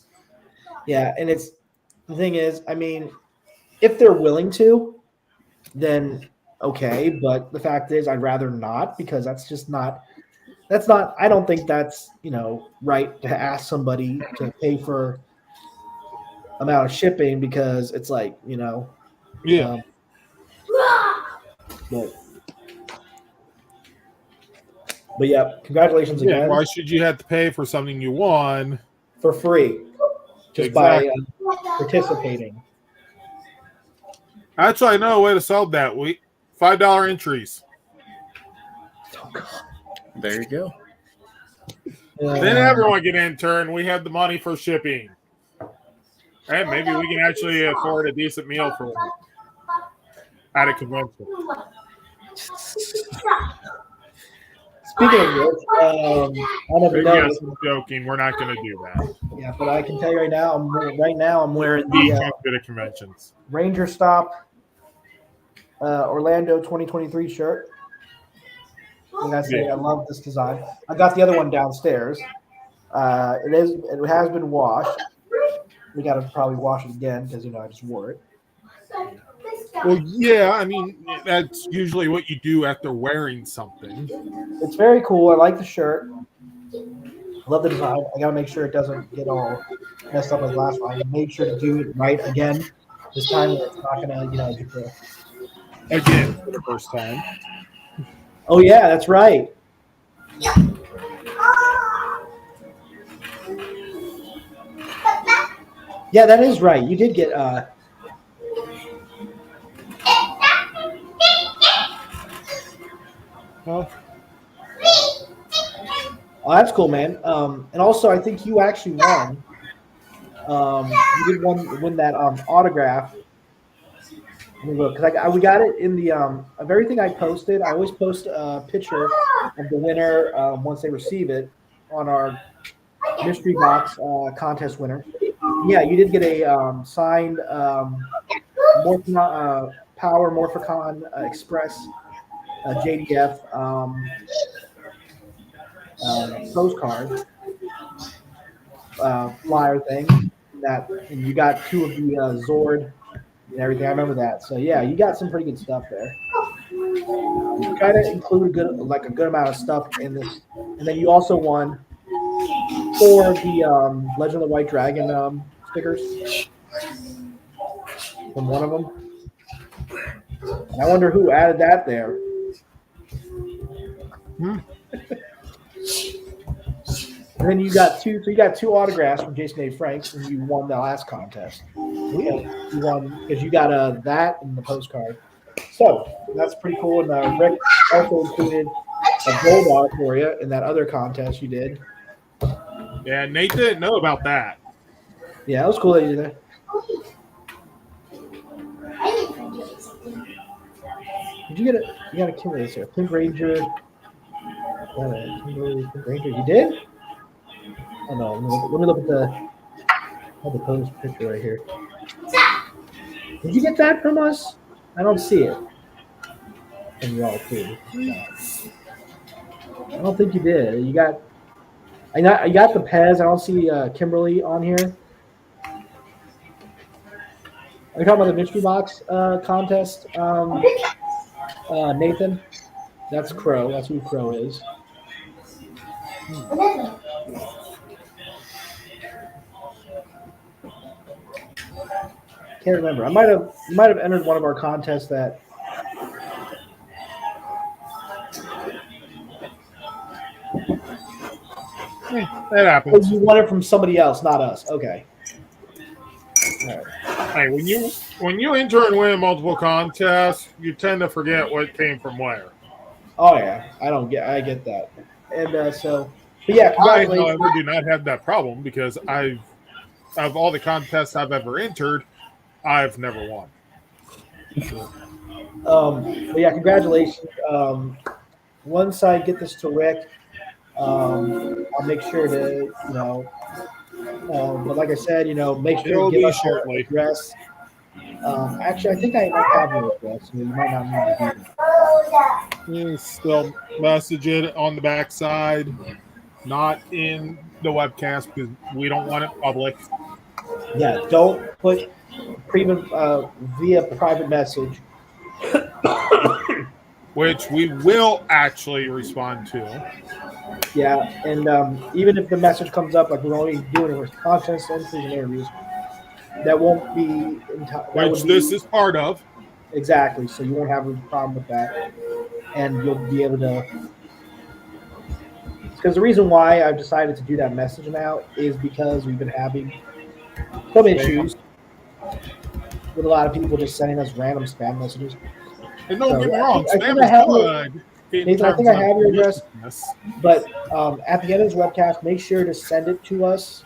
[SPEAKER 1] Yeah, and the thing is, I mean, if they're willing to, then okay, but the fact is, I'd rather not because that's just not. That's not. I don't think that's right to ask somebody to pay for amount of shipping because it's like
[SPEAKER 2] Yeah.
[SPEAKER 1] um, but, but yeah, congratulations
[SPEAKER 2] Yeah.
[SPEAKER 1] again
[SPEAKER 2] Why should you have to pay for something you won?
[SPEAKER 1] for free just
[SPEAKER 2] Exactly.
[SPEAKER 1] by participating.
[SPEAKER 2] Actually, I know a way to solve that. $5 entries.
[SPEAKER 1] Oh, God.
[SPEAKER 3] There you go.
[SPEAKER 2] Then everyone can enter, and we have the money for shipping. And maybe we can actually afford a decent meal for them at a convention.
[SPEAKER 1] Speaking of which, I don't know if you know
[SPEAKER 2] Yes,
[SPEAKER 1] this,
[SPEAKER 2] I'm joking. We're not going to do that.
[SPEAKER 1] yeah, but I can tell you right now, I'm wearing
[SPEAKER 2] Be
[SPEAKER 1] the
[SPEAKER 2] good at conventions.
[SPEAKER 1] Ranger Stop Orlando 2023 shirt. Like I say,
[SPEAKER 2] Yeah.
[SPEAKER 1] I love this design. I got the other one downstairs. It has been washed. We got to probably wash it again because I just wore it.
[SPEAKER 2] Well, yeah, I mean, that's usually what you do after wearing something.
[SPEAKER 1] It's very cool. I like the shirt. I love the design. I got to make sure it doesn't get all messed up like last one. I make sure to do it right again. This time it's not gonna, get the.
[SPEAKER 2] Again, for the first time.
[SPEAKER 1] Oh yeah, that's right. Yeah, that is right. You did get
[SPEAKER 2] Well,
[SPEAKER 1] Oh, that's cool, man. And also, I think you actually won. You did win that autograph. Let me look, because we got it in the of everything I posted. I always post a picture of the winner once they receive it on our mystery box contest winner. Yeah, you did get a signed Power Morphicon Express JDF postcard flyer thing. And you got 2 of the Zord and everything. I remember that. So yeah, you got some pretty good stuff there. You try to include a good amount of stuff in this, and then you also won 4 of the Legend of the White Dragon stickers from one of them. And I wonder who added that there. And then you got 2. So you got 2 autographs from Jason A. Franks, and you won the last contest. You won because you got that and the postcard. So that's pretty cool. And Rick also included a gold bar for you in that other contest you did.
[SPEAKER 2] yeah, Nate didn't know about that.
[SPEAKER 1] Yeah, it was cool that you did that. Did you get it? You got a Kimberly here. Pink Ranger. Got a Kimberly Pink Ranger. You did? Oh no. Let me look at the post picture right here. Did you get that from us? I don't see it. From y'all too. No. I don't think you did. You got. I got the Pez. I don't see Kimberly on here. Are you talking about the mystery box contest? Nathan, that's Crow. That's who Crow is. Can't remember. You might have entered one of our contests that.
[SPEAKER 2] That happens.
[SPEAKER 1] Oh, you won it from somebody else, not us. Okay. All right.
[SPEAKER 2] Hey, when you enter and win multiple contests, you tend to forget what came from where.
[SPEAKER 1] Oh yeah, I get that, and but yeah,
[SPEAKER 2] I,
[SPEAKER 1] congratulations.
[SPEAKER 2] however, do not have that problem because of all the contests I've ever entered, I've never won.
[SPEAKER 1] But yeah, congratulations. Once I get this to Rick, I'll make sure to but like I said, make sure
[SPEAKER 2] It'll
[SPEAKER 1] to give
[SPEAKER 2] be
[SPEAKER 1] us your
[SPEAKER 2] shortly.
[SPEAKER 1] address. Actually, I think I might have your address, so you might not need to do that.
[SPEAKER 2] You still message it on the backside, not in the webcast because we don't want it public.
[SPEAKER 1] Yeah, don't put via private message.
[SPEAKER 2] which we will actually respond to.
[SPEAKER 1] Yeah, and even if the message comes up, like we're only doing it with contest entries and interviews, that won't be that
[SPEAKER 2] Which
[SPEAKER 1] would be
[SPEAKER 2] this is part of.
[SPEAKER 1] exactly. So you won't have a problem with that, and you'll be able to. Because the reason why I've decided to do that message now is because we've been having some issues with a lot of people just sending us random spam messages.
[SPEAKER 2] And don't
[SPEAKER 1] So,
[SPEAKER 2] get me wrong,
[SPEAKER 1] I think
[SPEAKER 2] spam
[SPEAKER 1] I
[SPEAKER 2] is
[SPEAKER 1] have
[SPEAKER 2] good. in
[SPEAKER 1] Nathan, I think
[SPEAKER 2] terms
[SPEAKER 1] I
[SPEAKER 2] of
[SPEAKER 1] have your address.
[SPEAKER 2] maliciousness.
[SPEAKER 1] But at the end of this webcast, make sure to send it to us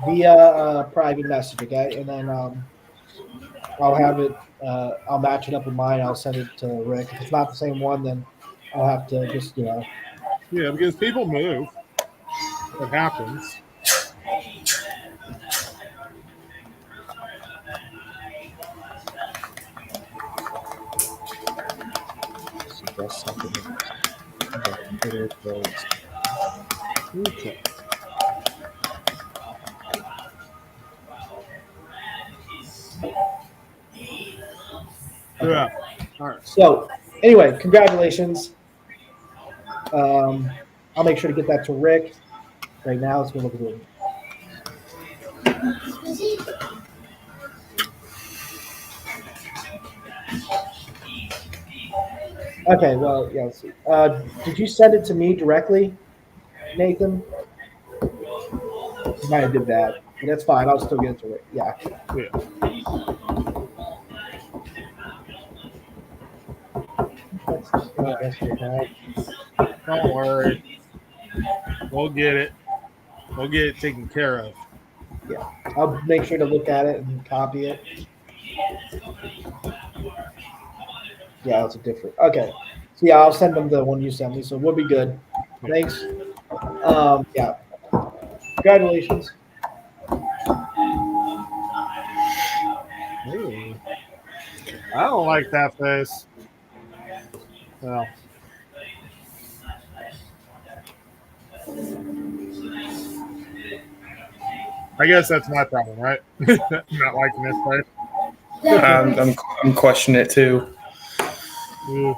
[SPEAKER 1] via private message, okay? And then I'll have it. I'll match it up with mine. I'll send it to Rick. If it's not the same one, then I'll have to just
[SPEAKER 2] Yeah, because people move. It happens.
[SPEAKER 1] suggest something.
[SPEAKER 2] Okay. Yeah. All right.
[SPEAKER 1] So anyway, congratulations. I'll make sure to get that to Rick. Right now, let's go look at it. Okay, well, yeah, let's see. Did you send it to me directly, Nathan? You might have did that, but that's fine. I'll still get it to Rick. Yeah.
[SPEAKER 2] Yeah. Don't worry. We'll get it. We'll get it taken care of.
[SPEAKER 1] Yeah. I'll make sure to look at it and copy it. Yeah, it's a different. Okay. So yeah, I'll send them the one you sent me, so we'll be good. Thanks. Yeah. Congratulations.
[SPEAKER 2] Ooh. I don't like that face. Well. I guess that's my problem, right? Not liking this face.
[SPEAKER 5] I'm questioning it too.
[SPEAKER 2] Ooh.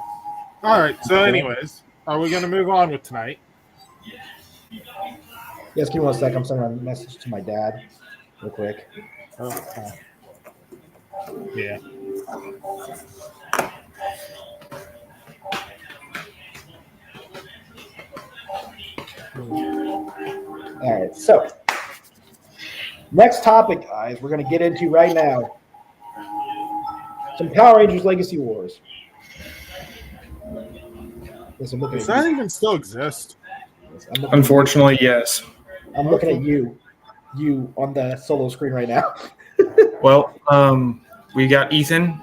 [SPEAKER 2] All right. So, anyways, are we going to move on with tonight?
[SPEAKER 1] Yes, give me 1 second. I'm sending a message to my dad real quick.
[SPEAKER 2] Okay. Yeah.
[SPEAKER 1] All right. So next topic, guys, we're going to get into right now. Some Power Rangers Legacy Wars. Yes, I'm looking
[SPEAKER 2] Does
[SPEAKER 1] at
[SPEAKER 2] that
[SPEAKER 1] you.
[SPEAKER 2] even still exist?
[SPEAKER 1] Yes, I'm looking
[SPEAKER 5] Unfortunately, yes.
[SPEAKER 1] I'm looking at you on the solo screen right now.
[SPEAKER 5] Well, we got Ethan,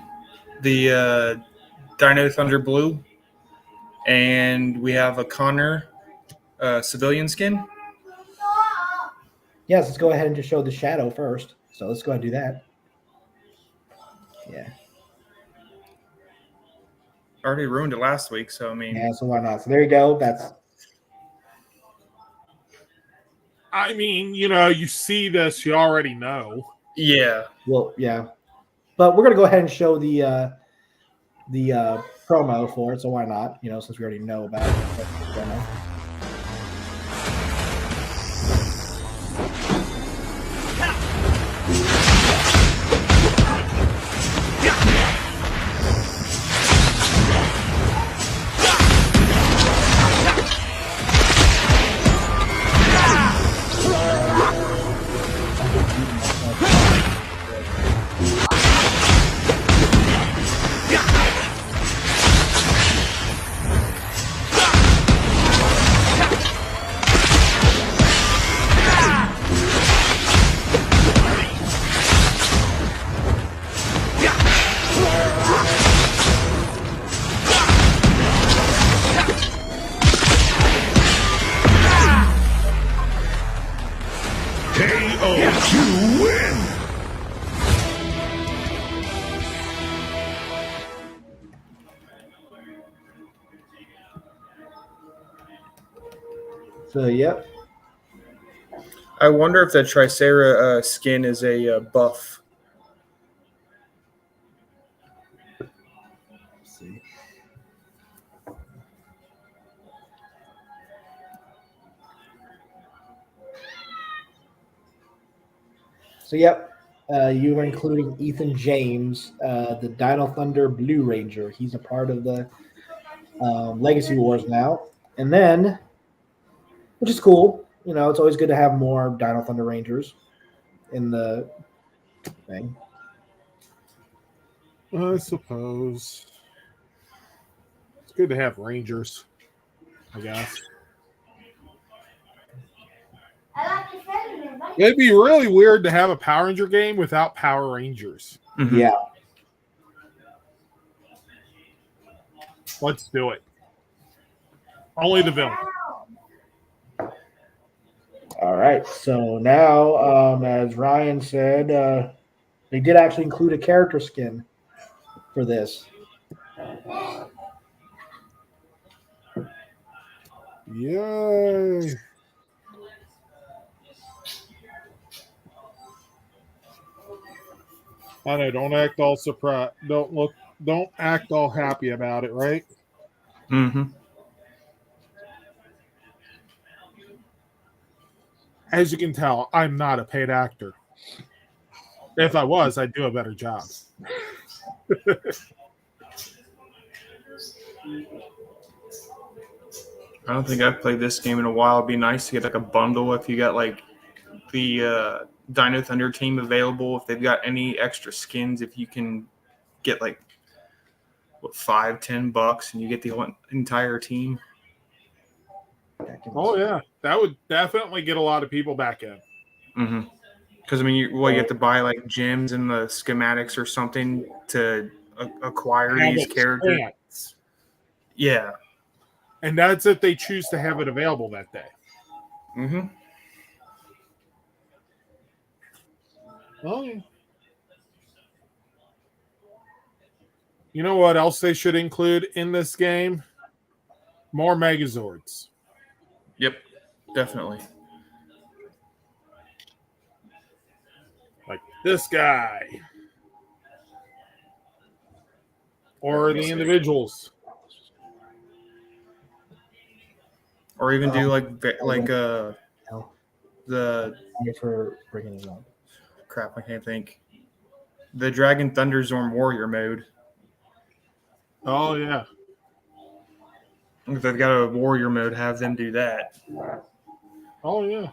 [SPEAKER 5] the Dino Thunder Blue, and we have a Connor civilian skin.
[SPEAKER 1] Yes, let's go ahead and just show the shadow first. So let's go ahead and do that. Yeah.
[SPEAKER 5] Already ruined it last week, so I mean,
[SPEAKER 1] Yeah, so why not? So there you go. That's
[SPEAKER 2] I mean, you see this, you already know.
[SPEAKER 5] yeah.
[SPEAKER 1] well, yeah. But we're gonna go ahead and show the promo for it. So why not? Since we already know about it. Promo. So yep.
[SPEAKER 5] I wonder if the Tricera skin is a buff.
[SPEAKER 1] Let's see. So yep, you were including Ethan James, the Dino Thunder Blue Ranger. He's a part of the Legacy Wars now, and then, which is cool. You know, it's always good to have more Dino Thunder Rangers in the thing.
[SPEAKER 2] I suppose it's good to have Rangers, I guess.
[SPEAKER 4] I like your feather, man.
[SPEAKER 2] It'd be really weird to have a Power Ranger game without Power Rangers.
[SPEAKER 3] Mhm.
[SPEAKER 1] Yeah.
[SPEAKER 2] Let's do it. Only the villain.
[SPEAKER 1] All right. So now, as Ryan said, they did actually include a character skin for this.
[SPEAKER 2] Yay. I know, don't act all surprised. Don't act all happy about it, right?
[SPEAKER 3] Mm-hmm.
[SPEAKER 2] As you can tell, I'm not a paid actor. If I was, I'd do a better job.
[SPEAKER 3] I don't think I've played this game in a while. It'd be nice to get like a bundle if you got like the Dino Thunder team available. If they've got any extra skins, if you can get like what $5-10 and you get the entire team.
[SPEAKER 2] Oh yeah, that would definitely get a lot of people back in.
[SPEAKER 3] Mm-hmm. Because I mean, you have to buy like gems and the schematics or something to acquire these characters.
[SPEAKER 2] Chance.
[SPEAKER 3] Yeah.
[SPEAKER 2] And that's if they choose to have it available that day.
[SPEAKER 3] Mm-hmm.
[SPEAKER 2] Oh yeah. You know what else they should include in this game? More Megazords.
[SPEAKER 3] Yep. Definitely.
[SPEAKER 2] Like this guy. Or the individuals.
[SPEAKER 3] Or even do
[SPEAKER 1] No.
[SPEAKER 3] the
[SPEAKER 1] Thank you for bringing it up.
[SPEAKER 3] crap. I can't think. The Dragon Thunderstorm Warrior mode.
[SPEAKER 2] Oh yeah.
[SPEAKER 3] If they've got a warrior mode, have them do that.
[SPEAKER 2] Oh yeah.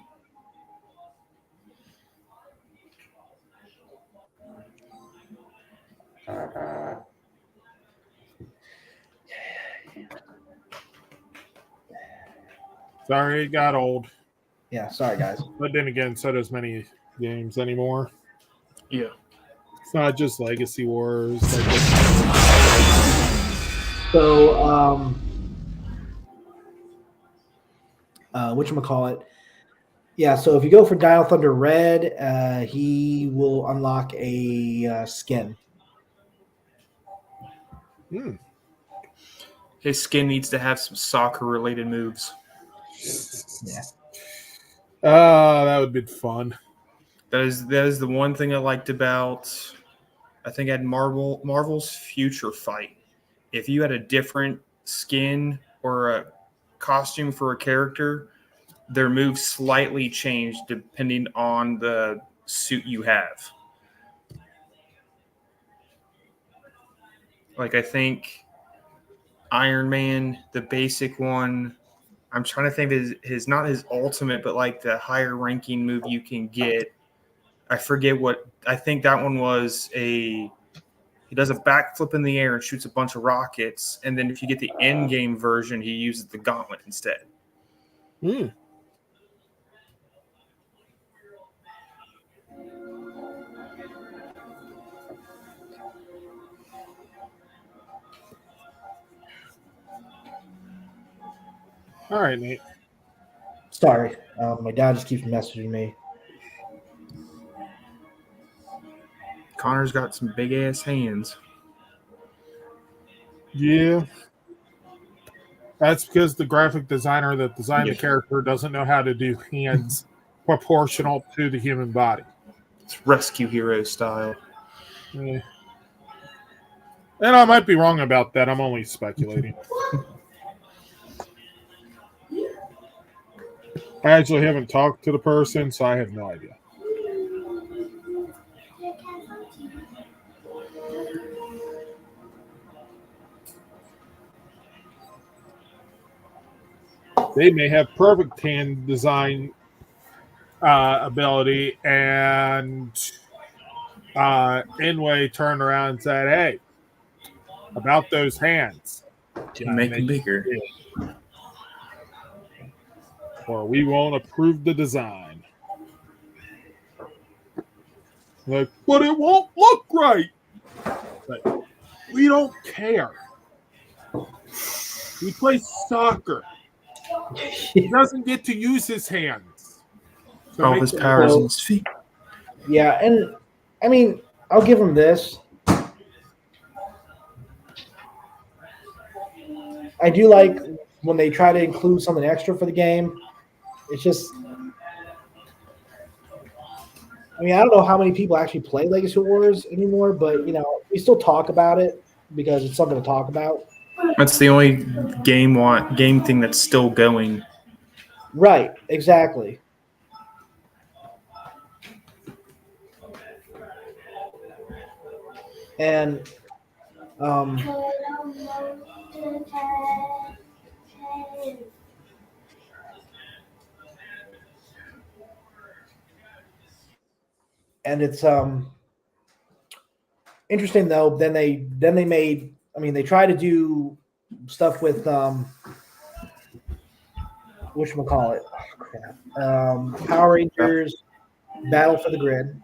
[SPEAKER 2] Sorry, it got old.
[SPEAKER 1] Yeah, sorry guys.
[SPEAKER 2] But then again, so does many games anymore.
[SPEAKER 3] Yeah.
[SPEAKER 2] It's not just Legacy Wars.
[SPEAKER 1] So, whatchamacallit? Yeah, so if you go for Dino Thunder Red, he will unlock a skin.
[SPEAKER 3] His skin needs to have some soccer-related moves.
[SPEAKER 1] Yeah.
[SPEAKER 2] That would be fun.
[SPEAKER 3] That is the one thing I liked about. I think I had Marvel's Future Fight. If you had a different skin or a costume for a character, their moves slightly changed depending on the suit you have. Like I think Iron Man, the basic one. I'm trying to think of his not his ultimate, but like the higher ranking move you can get. I forget what I think that one was he does a backflip in the air and shoots a bunch of rockets, and then if you get the end game version, he uses the gauntlet instead.
[SPEAKER 2] All right, Nate.
[SPEAKER 1] Sorry, my dad just keeps messaging me.
[SPEAKER 3] Connor's got some big ass hands.
[SPEAKER 2] Yeah. That's because the graphic designer that designed the character doesn't know how to do hands proportional to the human body.
[SPEAKER 3] It's Rescue Hero style.
[SPEAKER 2] Yeah. And I might be wrong about that. I'm only speculating. I actually haven't talked to the person, so I have no idea. they may have perfect hand design ability, and Inway turned around and said, "Hey, about those hands,
[SPEAKER 3] To make them bigger.
[SPEAKER 2] or we won't approve the design." Like, but it won't look right. Like, we don't care. He plays soccer. He doesn't get to use his hands. So
[SPEAKER 3] All
[SPEAKER 2] make
[SPEAKER 3] his
[SPEAKER 2] them-
[SPEAKER 3] powers in his feet.
[SPEAKER 1] Yeah, and I mean, I'll give him this. I do like when they try to include something extra for the game. It's just, I mean, I don't know how many people actually play Legacy Wars anymore, but you know, we still talk about it because it's something to talk about.
[SPEAKER 3] That's the only game thing that's still going.
[SPEAKER 1] Right, exactly. And and it's interesting though. Then they made. I mean, they try to do stuff with whatchamacallit? Oh, crap. Power Rangers Battle for the Grid.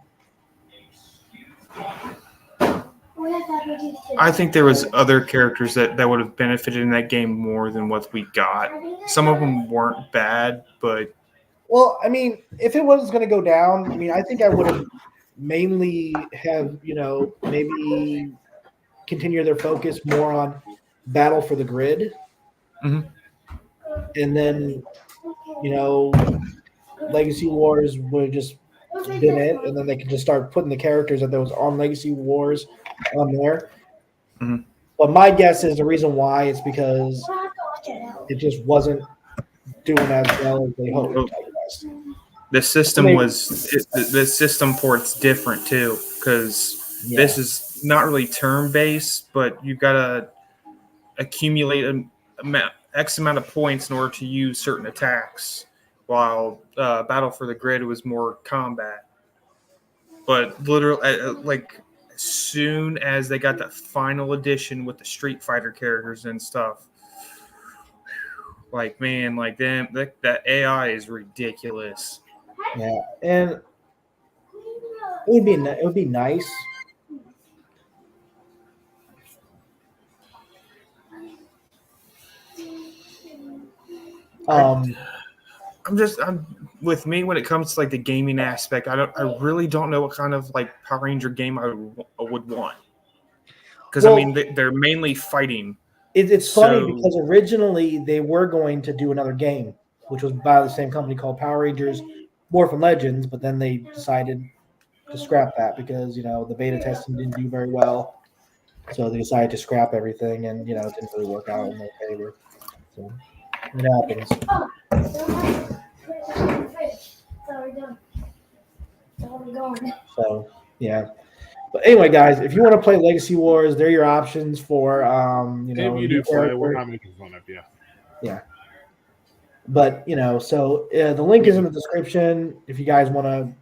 [SPEAKER 3] I think there was other characters that would have benefited in that game more than what we got. Some of them weren't bad, but
[SPEAKER 1] Well, I mean, if it was going to go down, I mean, I think I would have mainly have, you know, maybe continue their focus more on Battle for the Grid.
[SPEAKER 3] Mhm.
[SPEAKER 1] And then, you know, Legacy Wars would have just been it. And then they could just start putting the characters that was on Legacy Wars on there.
[SPEAKER 3] Mhm.
[SPEAKER 1] But my guess is the reason why is because it just wasn't doing as well as they hoped, I guess.
[SPEAKER 3] the system
[SPEAKER 1] Maybe.
[SPEAKER 3] the system port's different too, because this is not really turn based, but you've got to accumulate X amount of points in order to use certain attacks, while Battle for the Grid was more combat. But literally, like as soon as they got that final edition with the Street Fighter characters and stuff, like man, like them, that AI is ridiculous.
[SPEAKER 1] Yeah, and it would be nice.
[SPEAKER 3] I'm with me when it comes to like the gaming aspect. I really don't know what kind of like Power Ranger game I would want, because
[SPEAKER 1] Well,
[SPEAKER 3] I mean they're mainly fighting.
[SPEAKER 1] It's funny
[SPEAKER 3] So-
[SPEAKER 1] because originally they were going to do another game, which was by the same company called Power Rangers Morphin Legends, but then they decided to scrap that because, you know, the beta testing didn't do very well. So they decided to scrap everything, and, you know, it didn't really work out in their favor. So it happens. So, yeah. But anyway, guys, if you want to play Legacy Wars, they're your options for, you know,
[SPEAKER 2] If you do
[SPEAKER 1] new
[SPEAKER 2] play, we're
[SPEAKER 1] character.
[SPEAKER 2] not making fun of you.
[SPEAKER 1] But, you know, so the link is in the description if you guys want to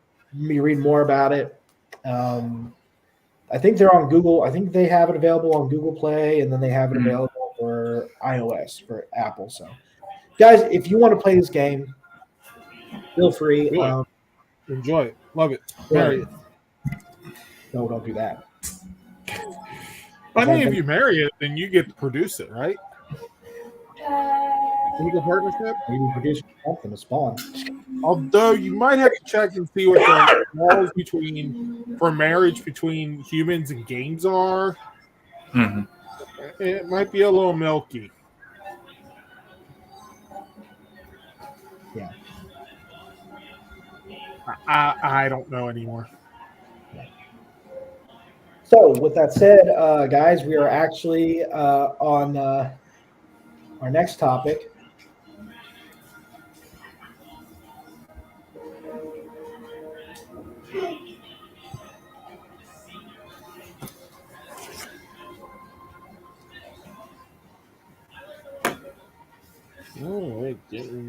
[SPEAKER 1] read more about it. I think they're on Google. I think they have it available on Google Play, and then they have it
[SPEAKER 3] Mhm.
[SPEAKER 1] available for iOS, for Apple. So, guys, if you want to play this game, feel free.
[SPEAKER 2] Do it. Enjoy it. Love it.
[SPEAKER 1] Right.
[SPEAKER 2] Marry it.
[SPEAKER 1] No, don't do that.
[SPEAKER 2] I mean, if you marry it, then you get to produce it, right? Legal partnership.
[SPEAKER 1] Maybe produce something to spawn.
[SPEAKER 2] Although you might have to check and see what the laws for marriage between humans and games are.
[SPEAKER 3] Mhm.
[SPEAKER 2] It might be a little milky.
[SPEAKER 1] Yeah.
[SPEAKER 2] I don't know anymore.
[SPEAKER 1] So, with that said, guys, we are actually on our next topic.
[SPEAKER 2] Oh, wait, getting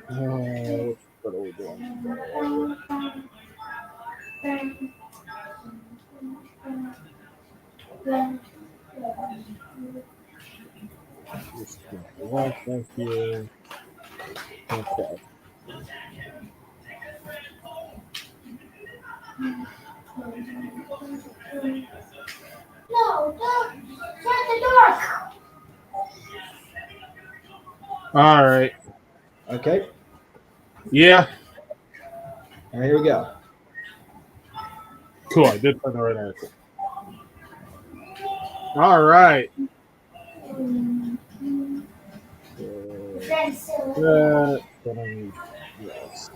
[SPEAKER 2] What are we doing? Just one thing here. Okay.
[SPEAKER 4] No, don't shut the door.
[SPEAKER 2] All right.
[SPEAKER 1] Okay.
[SPEAKER 2] Yeah.
[SPEAKER 1] All right, here we go.
[SPEAKER 2] Cool. I did find the right answer. All right.
[SPEAKER 4] Then silly.
[SPEAKER 2] Yes.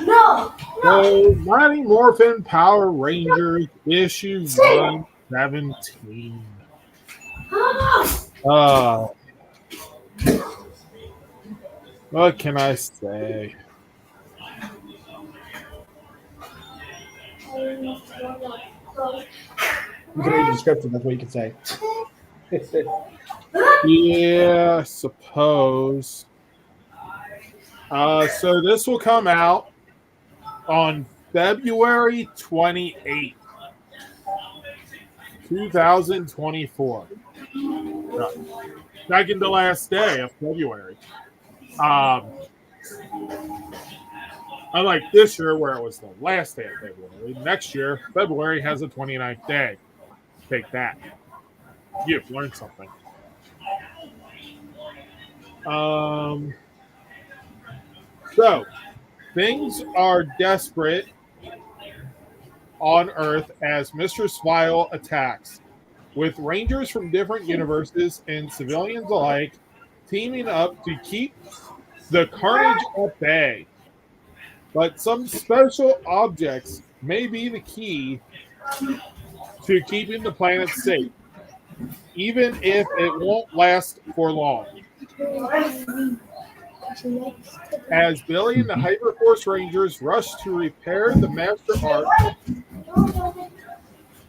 [SPEAKER 4] No,
[SPEAKER 2] So, Mighty Morphin Power Rangers issue 117.
[SPEAKER 4] no.
[SPEAKER 2] What can I say?
[SPEAKER 1] You can read the description. That's what you can say.
[SPEAKER 2] Yeah, I suppose. So this will come out on February 28th, 2024. Second to last day of February. Unlike this year where it was the last day of February, next year, February has a 29th day. Take that. You've learned something. So, things are desperate on Earth as Mistress Vile attacks, with Rangers from different universes and civilians alike teaming up to keep the carnage at bay. But some special objects may be the key to keeping the planet safe, even if it won't last for long. As Billy and the Hyperforce Rangers rush to repair the Master Arc,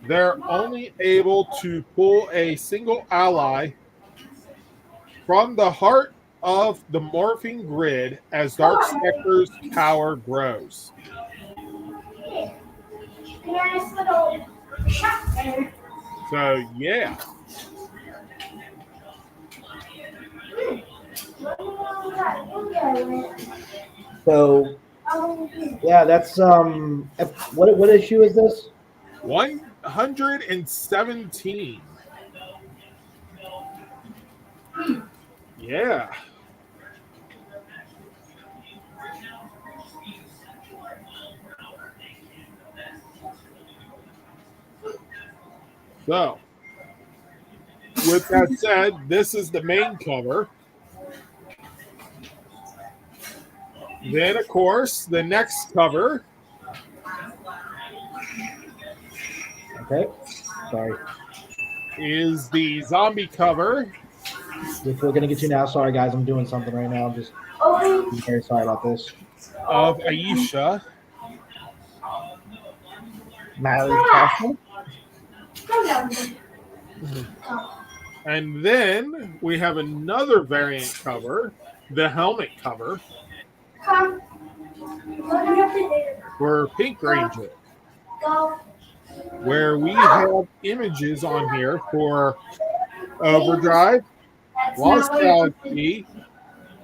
[SPEAKER 2] they're only able to pull a single ally from the heart of the morphing grid as Dark Spectre's power grows.
[SPEAKER 4] Nice little shop there.
[SPEAKER 2] So, yeah.
[SPEAKER 1] So yeah, that's what issue is this?
[SPEAKER 2] 117. Yeah. So, with that said, this is the main cover. Then, of course, the next cover
[SPEAKER 1] Okay. Sorry.
[SPEAKER 2] is the zombie cover.
[SPEAKER 1] If we're gonna get you now, sorry guys, I'm doing something right now. I'm very sorry about this.
[SPEAKER 2] Of Aisha.
[SPEAKER 1] Miley Cyrus.
[SPEAKER 2] And then we have another variant cover, the helmet cover,
[SPEAKER 4] Come. What do you have to do?
[SPEAKER 2] for Pink Ranger,
[SPEAKER 4] Go.
[SPEAKER 2] where we have images on here for Overdrive,
[SPEAKER 4] That's
[SPEAKER 2] Lost
[SPEAKER 4] not what you
[SPEAKER 2] Galaxy,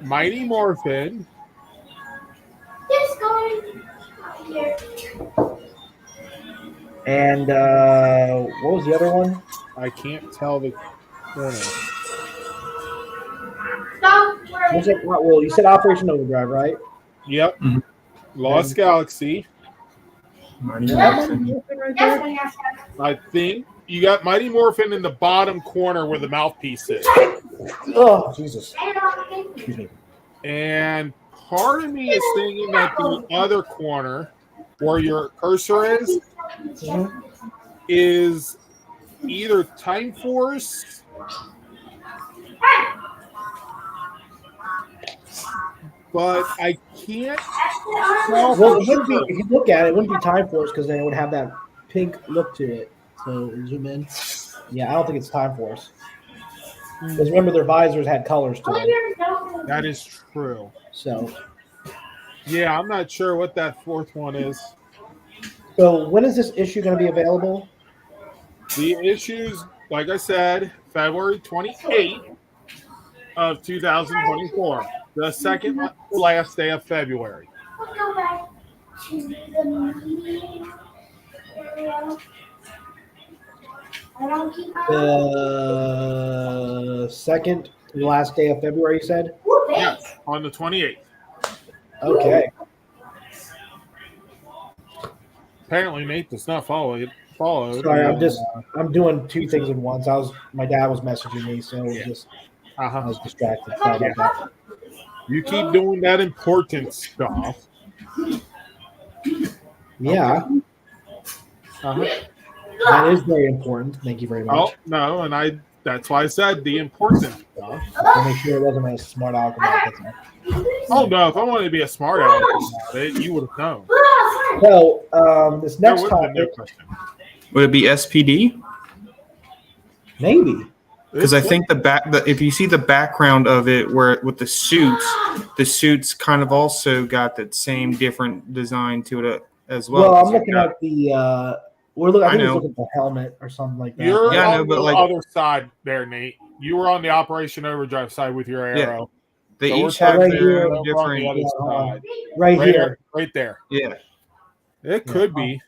[SPEAKER 2] Mighty Morphin,
[SPEAKER 4] Just going here.
[SPEAKER 1] And what was the other one?
[SPEAKER 2] I can't tell the corner.
[SPEAKER 4] Stop
[SPEAKER 1] Was
[SPEAKER 4] worrying.
[SPEAKER 1] it, well, you said Operation Overdrive, right?
[SPEAKER 2] Yep.
[SPEAKER 5] Mhm.
[SPEAKER 2] Lost Galaxy.
[SPEAKER 5] Mighty
[SPEAKER 1] That's
[SPEAKER 5] Morphin.
[SPEAKER 1] right
[SPEAKER 4] That's
[SPEAKER 1] there.
[SPEAKER 4] when you have to.
[SPEAKER 2] I think you got Mighty Morphin in the bottom corner where the mouthpiece is.
[SPEAKER 1] Oh Jesus!
[SPEAKER 4] And on
[SPEAKER 1] Excuse me.
[SPEAKER 2] And part of me is thinking that the other corner where your cursor is either Time Force but I can't tell
[SPEAKER 1] Well,
[SPEAKER 2] for
[SPEAKER 1] it wouldn't be,
[SPEAKER 2] sure.
[SPEAKER 1] if you look at it, it wouldn't be Time Force because then it would have that pink look to it. So zoom in. Yeah, I don't think it's Time Force. Because remember, their visors had colors to them.
[SPEAKER 2] That is true.
[SPEAKER 1] So
[SPEAKER 2] Yeah, I'm not sure what that fourth one is.
[SPEAKER 1] So when is this issue going to be available?
[SPEAKER 2] The issues, like I said, February 28th of 2024, the second to last day of February.
[SPEAKER 4] We'll go back to the meeting area. I don't keep
[SPEAKER 1] The second to the last day of February, you said?
[SPEAKER 2] Yes, on the 28th.
[SPEAKER 1] Okay.
[SPEAKER 2] Apparently, Nate does not follow.
[SPEAKER 1] Sorry, I'm doing two things at once. My dad was messaging me, so
[SPEAKER 2] Yeah.
[SPEAKER 1] I
[SPEAKER 2] Uh-huh.
[SPEAKER 1] was distracted. Sorry about that.
[SPEAKER 2] You keep doing that important stuff.
[SPEAKER 1] Yeah,
[SPEAKER 2] Uh-huh.
[SPEAKER 1] that is very important. Thank you very
[SPEAKER 2] Oh
[SPEAKER 1] much.
[SPEAKER 2] no, and that's why I said the important stuff.
[SPEAKER 1] To make sure it wasn't a smart aleck about it.
[SPEAKER 2] Oh no, if I wanted to be a smart aleck about it, you would have known.
[SPEAKER 1] So this
[SPEAKER 2] There
[SPEAKER 1] next
[SPEAKER 2] would have been no
[SPEAKER 1] topic,
[SPEAKER 2] question.
[SPEAKER 3] Would it be SPD?
[SPEAKER 1] maybe.
[SPEAKER 3] Because I think if you see the background of it, where with the suits kind of also got that same different design to it as well.
[SPEAKER 1] Well, I'm
[SPEAKER 3] 'cause you've
[SPEAKER 1] looking
[SPEAKER 3] got-
[SPEAKER 1] at the. I think
[SPEAKER 3] know.
[SPEAKER 1] we're looking at the helmet or something like that.
[SPEAKER 2] You're
[SPEAKER 3] Yeah, I know,
[SPEAKER 2] on
[SPEAKER 3] but
[SPEAKER 2] the
[SPEAKER 3] like-
[SPEAKER 2] other side there, Nate. You were on the Operation Overdrive side with your
[SPEAKER 3] Yeah.
[SPEAKER 2] arrow.
[SPEAKER 3] They
[SPEAKER 2] So we're
[SPEAKER 3] each have
[SPEAKER 1] right
[SPEAKER 3] their
[SPEAKER 1] here,
[SPEAKER 3] own
[SPEAKER 2] on the
[SPEAKER 3] different.
[SPEAKER 2] other side.
[SPEAKER 1] right
[SPEAKER 2] Right
[SPEAKER 1] here.
[SPEAKER 2] there. Right there.
[SPEAKER 3] Yeah,
[SPEAKER 2] It could be.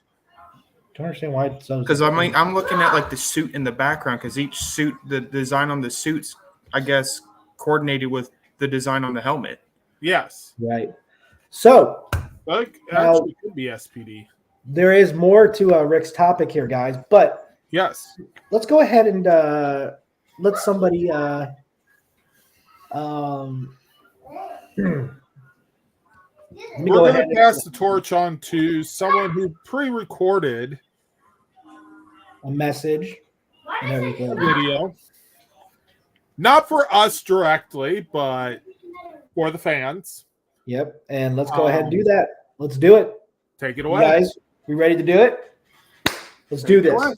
[SPEAKER 1] Don't understand why it's so.
[SPEAKER 3] because I'm looking at like the suit in the background because each suit, the design on the suits, I guess, coordinated with the design on the helmet.
[SPEAKER 2] Yes.
[SPEAKER 1] Right. So
[SPEAKER 2] But it
[SPEAKER 1] Now-
[SPEAKER 2] actually could be SPD.
[SPEAKER 1] there is more to Rick's topic here, guys. But
[SPEAKER 2] Yes.
[SPEAKER 1] let's go ahead and let somebody. Let me
[SPEAKER 2] We're
[SPEAKER 1] go
[SPEAKER 2] going
[SPEAKER 1] ahead.
[SPEAKER 2] to pass the torch on to someone who pre-recorded
[SPEAKER 1] A message and everything.
[SPEAKER 2] a video. Not for us directly, but for the fans.
[SPEAKER 1] Yep. And let's go ahead and do that. Let's do it.
[SPEAKER 2] Take it
[SPEAKER 1] You
[SPEAKER 2] away.
[SPEAKER 1] guys, we ready to do it? Let's do
[SPEAKER 2] Take it
[SPEAKER 1] this.
[SPEAKER 2] away.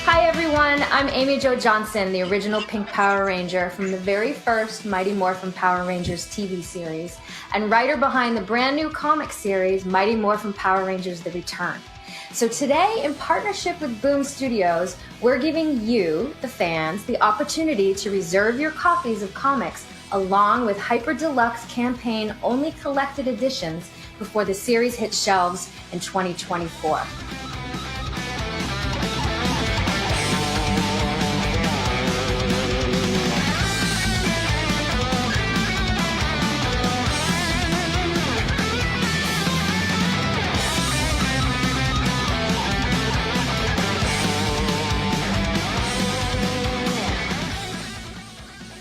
[SPEAKER 6] Hi everyone, I'm Amy Jo Johnson, the original Pink Power Ranger from the very first Mighty Morphin Power Rangers TV series, and writer behind the brand new comic series, Mighty Morphin Power Rangers The Return. So today, in partnership with Boom Studios, we're giving you, the fans, the opportunity to reserve your copies of comics along with Hyper Deluxe campaign only collected editions before the series hits shelves in 2024.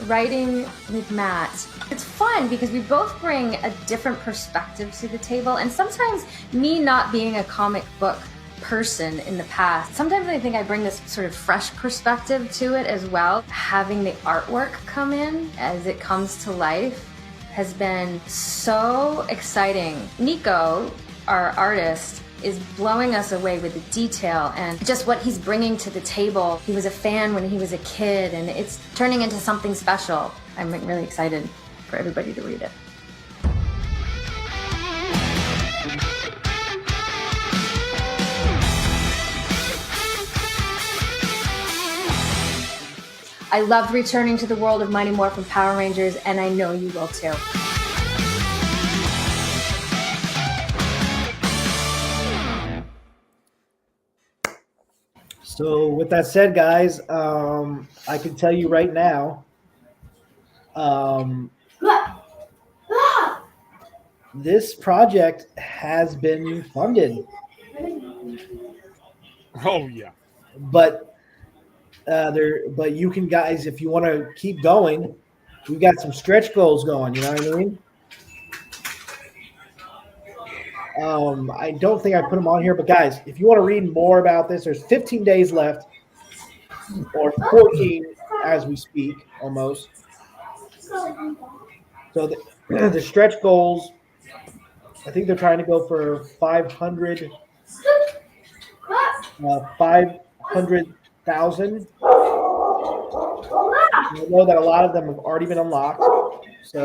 [SPEAKER 6] Writing with Matt. It's fun because we both bring a different perspective to the table, and sometimes me not being a comic book person in the past, sometimes I think I bring this sort of fresh perspective to it as well. Having the artwork come in as it comes to life has been so exciting. Nico, our artist, is blowing us away with the detail and just what he's bringing to the table. He was a fan when he was a kid, and it's turning into something special. I'm really excited for everybody to read it. I loved returning to the world of Mighty Morphin Power Rangers, and I know you will too.
[SPEAKER 1] So with that said, guys, I can tell you right now, this project has been funded,
[SPEAKER 2] Oh, yeah.
[SPEAKER 1] but but you can, guys, if you want to keep going, we've got some stretch goals going. You know what I mean? I don't think I put them on here, but guys, if you want to read more about this, there's 15 days left, or 14 as we speak, almost. So the stretch goals, I think they're trying to go for 500,000. I know that a lot of them have already been unlocked. So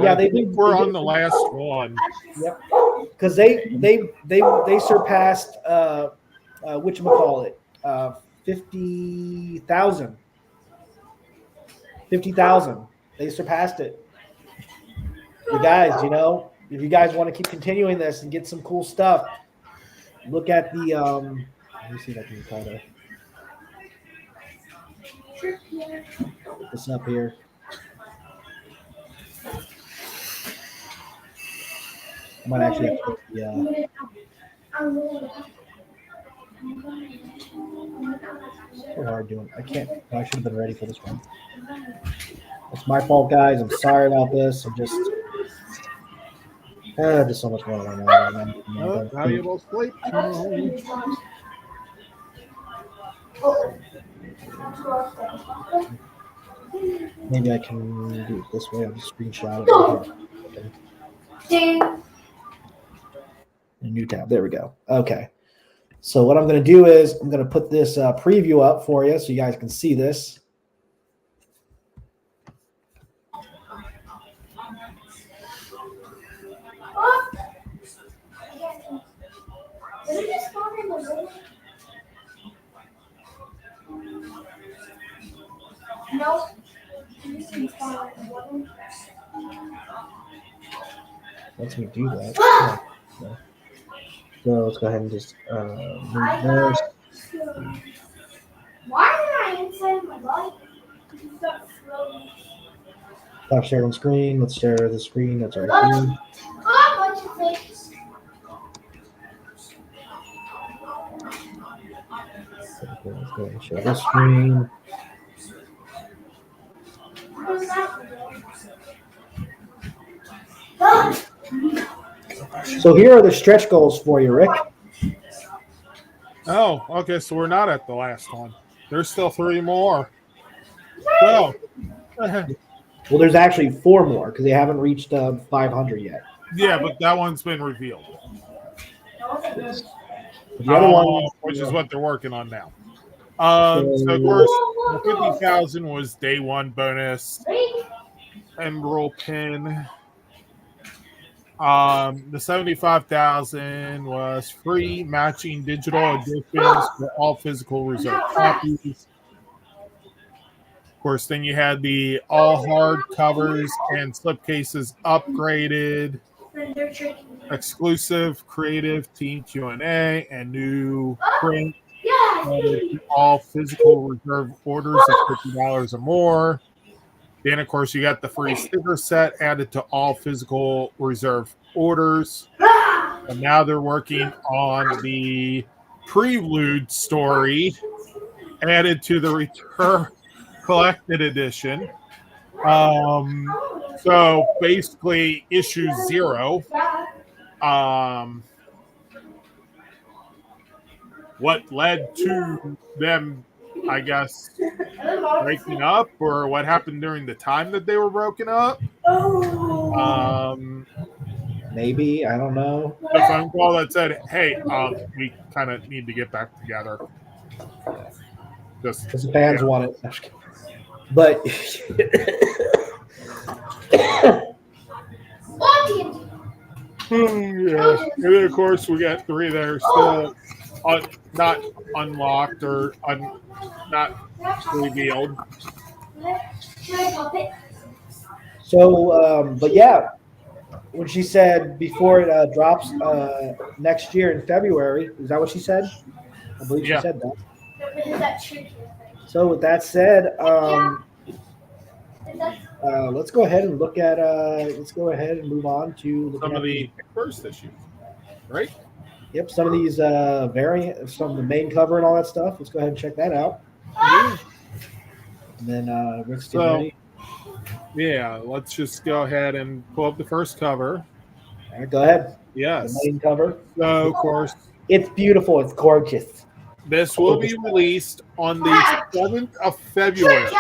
[SPEAKER 1] yeah,
[SPEAKER 2] I think we're on the last one.
[SPEAKER 1] Yep, because they surpassed whatchamacallit, 50,000. 50,000. They surpassed it. You guys, you know, if you guys want to keep continuing this and get some cool stuff, look at the let me see if I can try to put this up here. I might actually have to put the so hard doing. I can't. I should have been ready for this one. It's my fault, guys. I'm sorry about this. I'm just there's so much going on right now.
[SPEAKER 2] Valuable sleep.
[SPEAKER 1] Maybe I can do it this way. I'll just screenshot it. Okay. A new tab. There we go. Okay. So what I'm going to do is I'm going to put this preview up for you so you guys can see this.
[SPEAKER 4] No.
[SPEAKER 1] Lets me do that. Yeah. So let's go ahead and just move this.
[SPEAKER 4] Why am I inside my body?
[SPEAKER 1] Stop sharing screen. Let's share the screen. That's right here. Okay, let's go ahead and share this screen. So here are the stretch goals for you, Rick.
[SPEAKER 2] Oh, okay. So we're not at the last one. There's still 3 more. Well,
[SPEAKER 1] Well, there's actually 4 more because they haven't reached 500 yet.
[SPEAKER 2] yeah, but that one's been revealed.
[SPEAKER 1] The other one,
[SPEAKER 2] Which is what they're working on now. So of course, the 50,000 was day 1 bonus. Emerald pin. The 75,000 was free matching digital editions for all physical reserve copies. Of course, then you had the all hard covers and slipcases upgraded, exclusive creative team Q&A, and new print added to all physical reserve orders of $50 or more. Then, of course, you got the free sticker set added to all physical reserve orders. And now they're working on the prelude story added to the Return Collected Edition. So basically, issue 0. What led to them, I guess, breaking up, or what happened during the time that they were broken up.
[SPEAKER 1] maybe, I don't know.
[SPEAKER 2] The phone call that said, "Hey, we kind of need to get back together." Just
[SPEAKER 1] Because the fans want it. But
[SPEAKER 2] yeah. And then, of course, we got 3 that are still not unlocked or not revealed.
[SPEAKER 1] so, but yeah, when she said before it drops next year in February, is that what she said? I believe she said that. So with that said, let's go ahead and look at let's go ahead and move on to
[SPEAKER 2] Some of the first issues, right?
[SPEAKER 1] Yep, some of these variant, some of the main cover and all that stuff. Let's go ahead and check that out. And then Rick's getting
[SPEAKER 2] So-
[SPEAKER 1] ready.
[SPEAKER 2] Yeah, let's just go ahead and pull up the first cover.
[SPEAKER 1] All right, go ahead.
[SPEAKER 2] Yes.
[SPEAKER 1] The main cover.
[SPEAKER 2] So, of course,
[SPEAKER 1] It's beautiful. It's gorgeous.
[SPEAKER 2] this will be released on the 7th of February,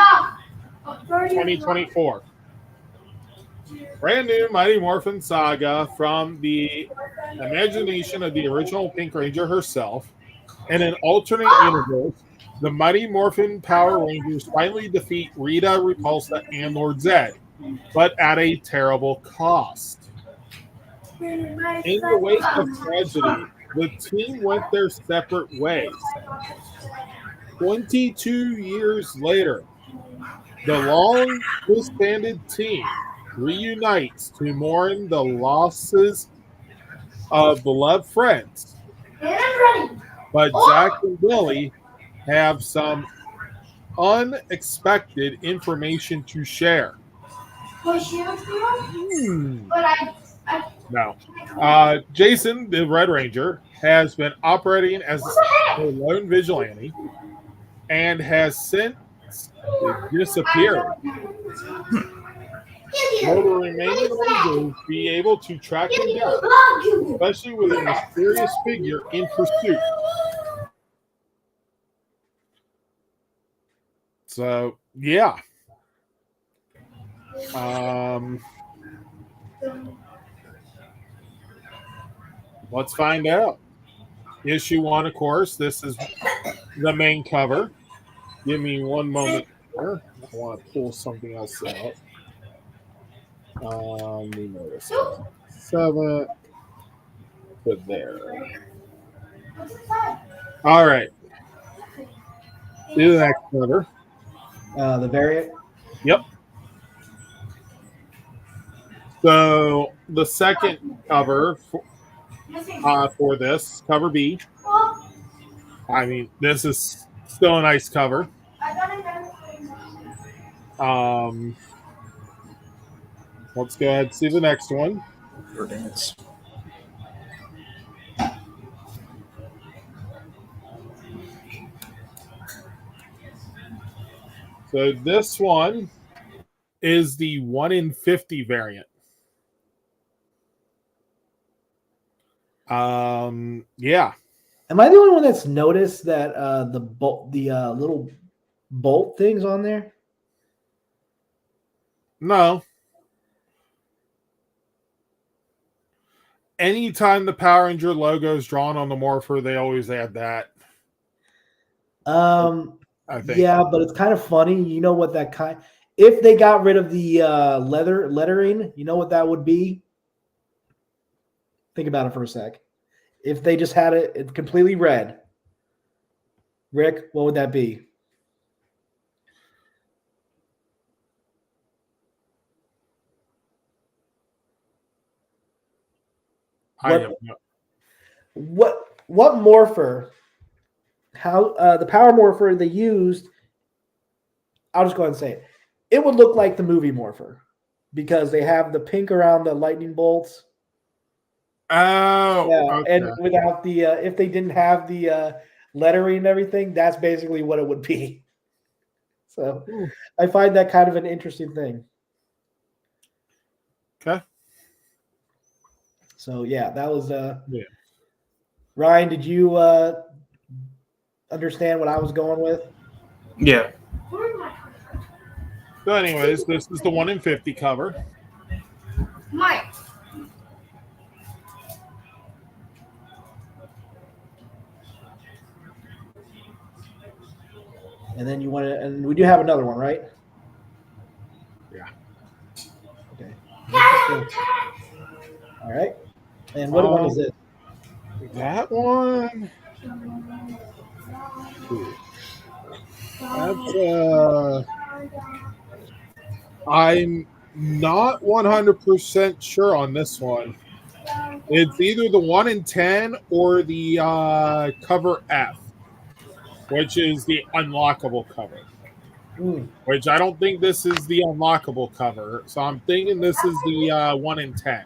[SPEAKER 2] 2024. Brand new Mighty Morphin Saga from the imagination of the original Pink Ranger herself. In an alternate universe, the Mighty Morphin Power Rangers finally defeat Rita, Repulsa, and Lord Zed, but at a terrible cost. In the wake of tragedy, the team went their separate ways. 22 years later, the long disbanded team reunites to mourn the losses of beloved friends. But Zack and Billy have some unexpected information to share. No. Jason, the Red Ranger, has been operating as a lone vigilante and has since disappeared. Will the remaining Rangers be able to track him down, especially with a mysterious figure in pursuit? So, yeah. Let's find out. Issue 1, of course. This is the main cover. Give me one moment here. I want to pull something else out. We notice 7. Put there. All right. Do the next cover.
[SPEAKER 1] The variant.
[SPEAKER 2] Yep. So the second cover for this, cover B. I mean, this is still a nice cover. Let's go ahead and see the next one.
[SPEAKER 3] Or dance.
[SPEAKER 2] So this one is the 1 in 50 variant. Yeah.
[SPEAKER 1] Am I the only one that's noticed that the little bolt things on there?
[SPEAKER 2] No. Anytime the Power Ranger logo is drawn on the Morpher, they always add that. I think.
[SPEAKER 1] Yeah, but it's kind of funny. You know what that kind? If they got rid of the lettering, you know what that would be? Think about it for a sec. If they just had it completely red, Rick, what would that be?
[SPEAKER 2] I have no.
[SPEAKER 1] What morpher? How the power morpher they used? I'll just go ahead and say it. It would look like the movie morpher because they have the pink around the lightning bolts.
[SPEAKER 2] Oh,
[SPEAKER 1] Yeah,
[SPEAKER 2] okay.
[SPEAKER 1] and without the if they didn't have the lettering and everything, that's basically what it would be. So I find that kind of an interesting thing.
[SPEAKER 2] Okay.
[SPEAKER 1] So yeah, that was
[SPEAKER 2] Yeah.
[SPEAKER 1] Ryan, did you understand what I was going with?
[SPEAKER 3] Yeah.
[SPEAKER 2] So, anyways, this is the 1 in 50 cover.
[SPEAKER 4] Mike.
[SPEAKER 1] And then you want to, and we do have another one, right?
[SPEAKER 2] Yeah.
[SPEAKER 1] Okay. All right. And what one is it?
[SPEAKER 2] That one. That's I'm not 100% sure on this one. It's either the 1 in 10 or the cover F, which is the unlockable cover. Which I don't think this is the unlockable cover, so I'm thinking this is the 1 in 10.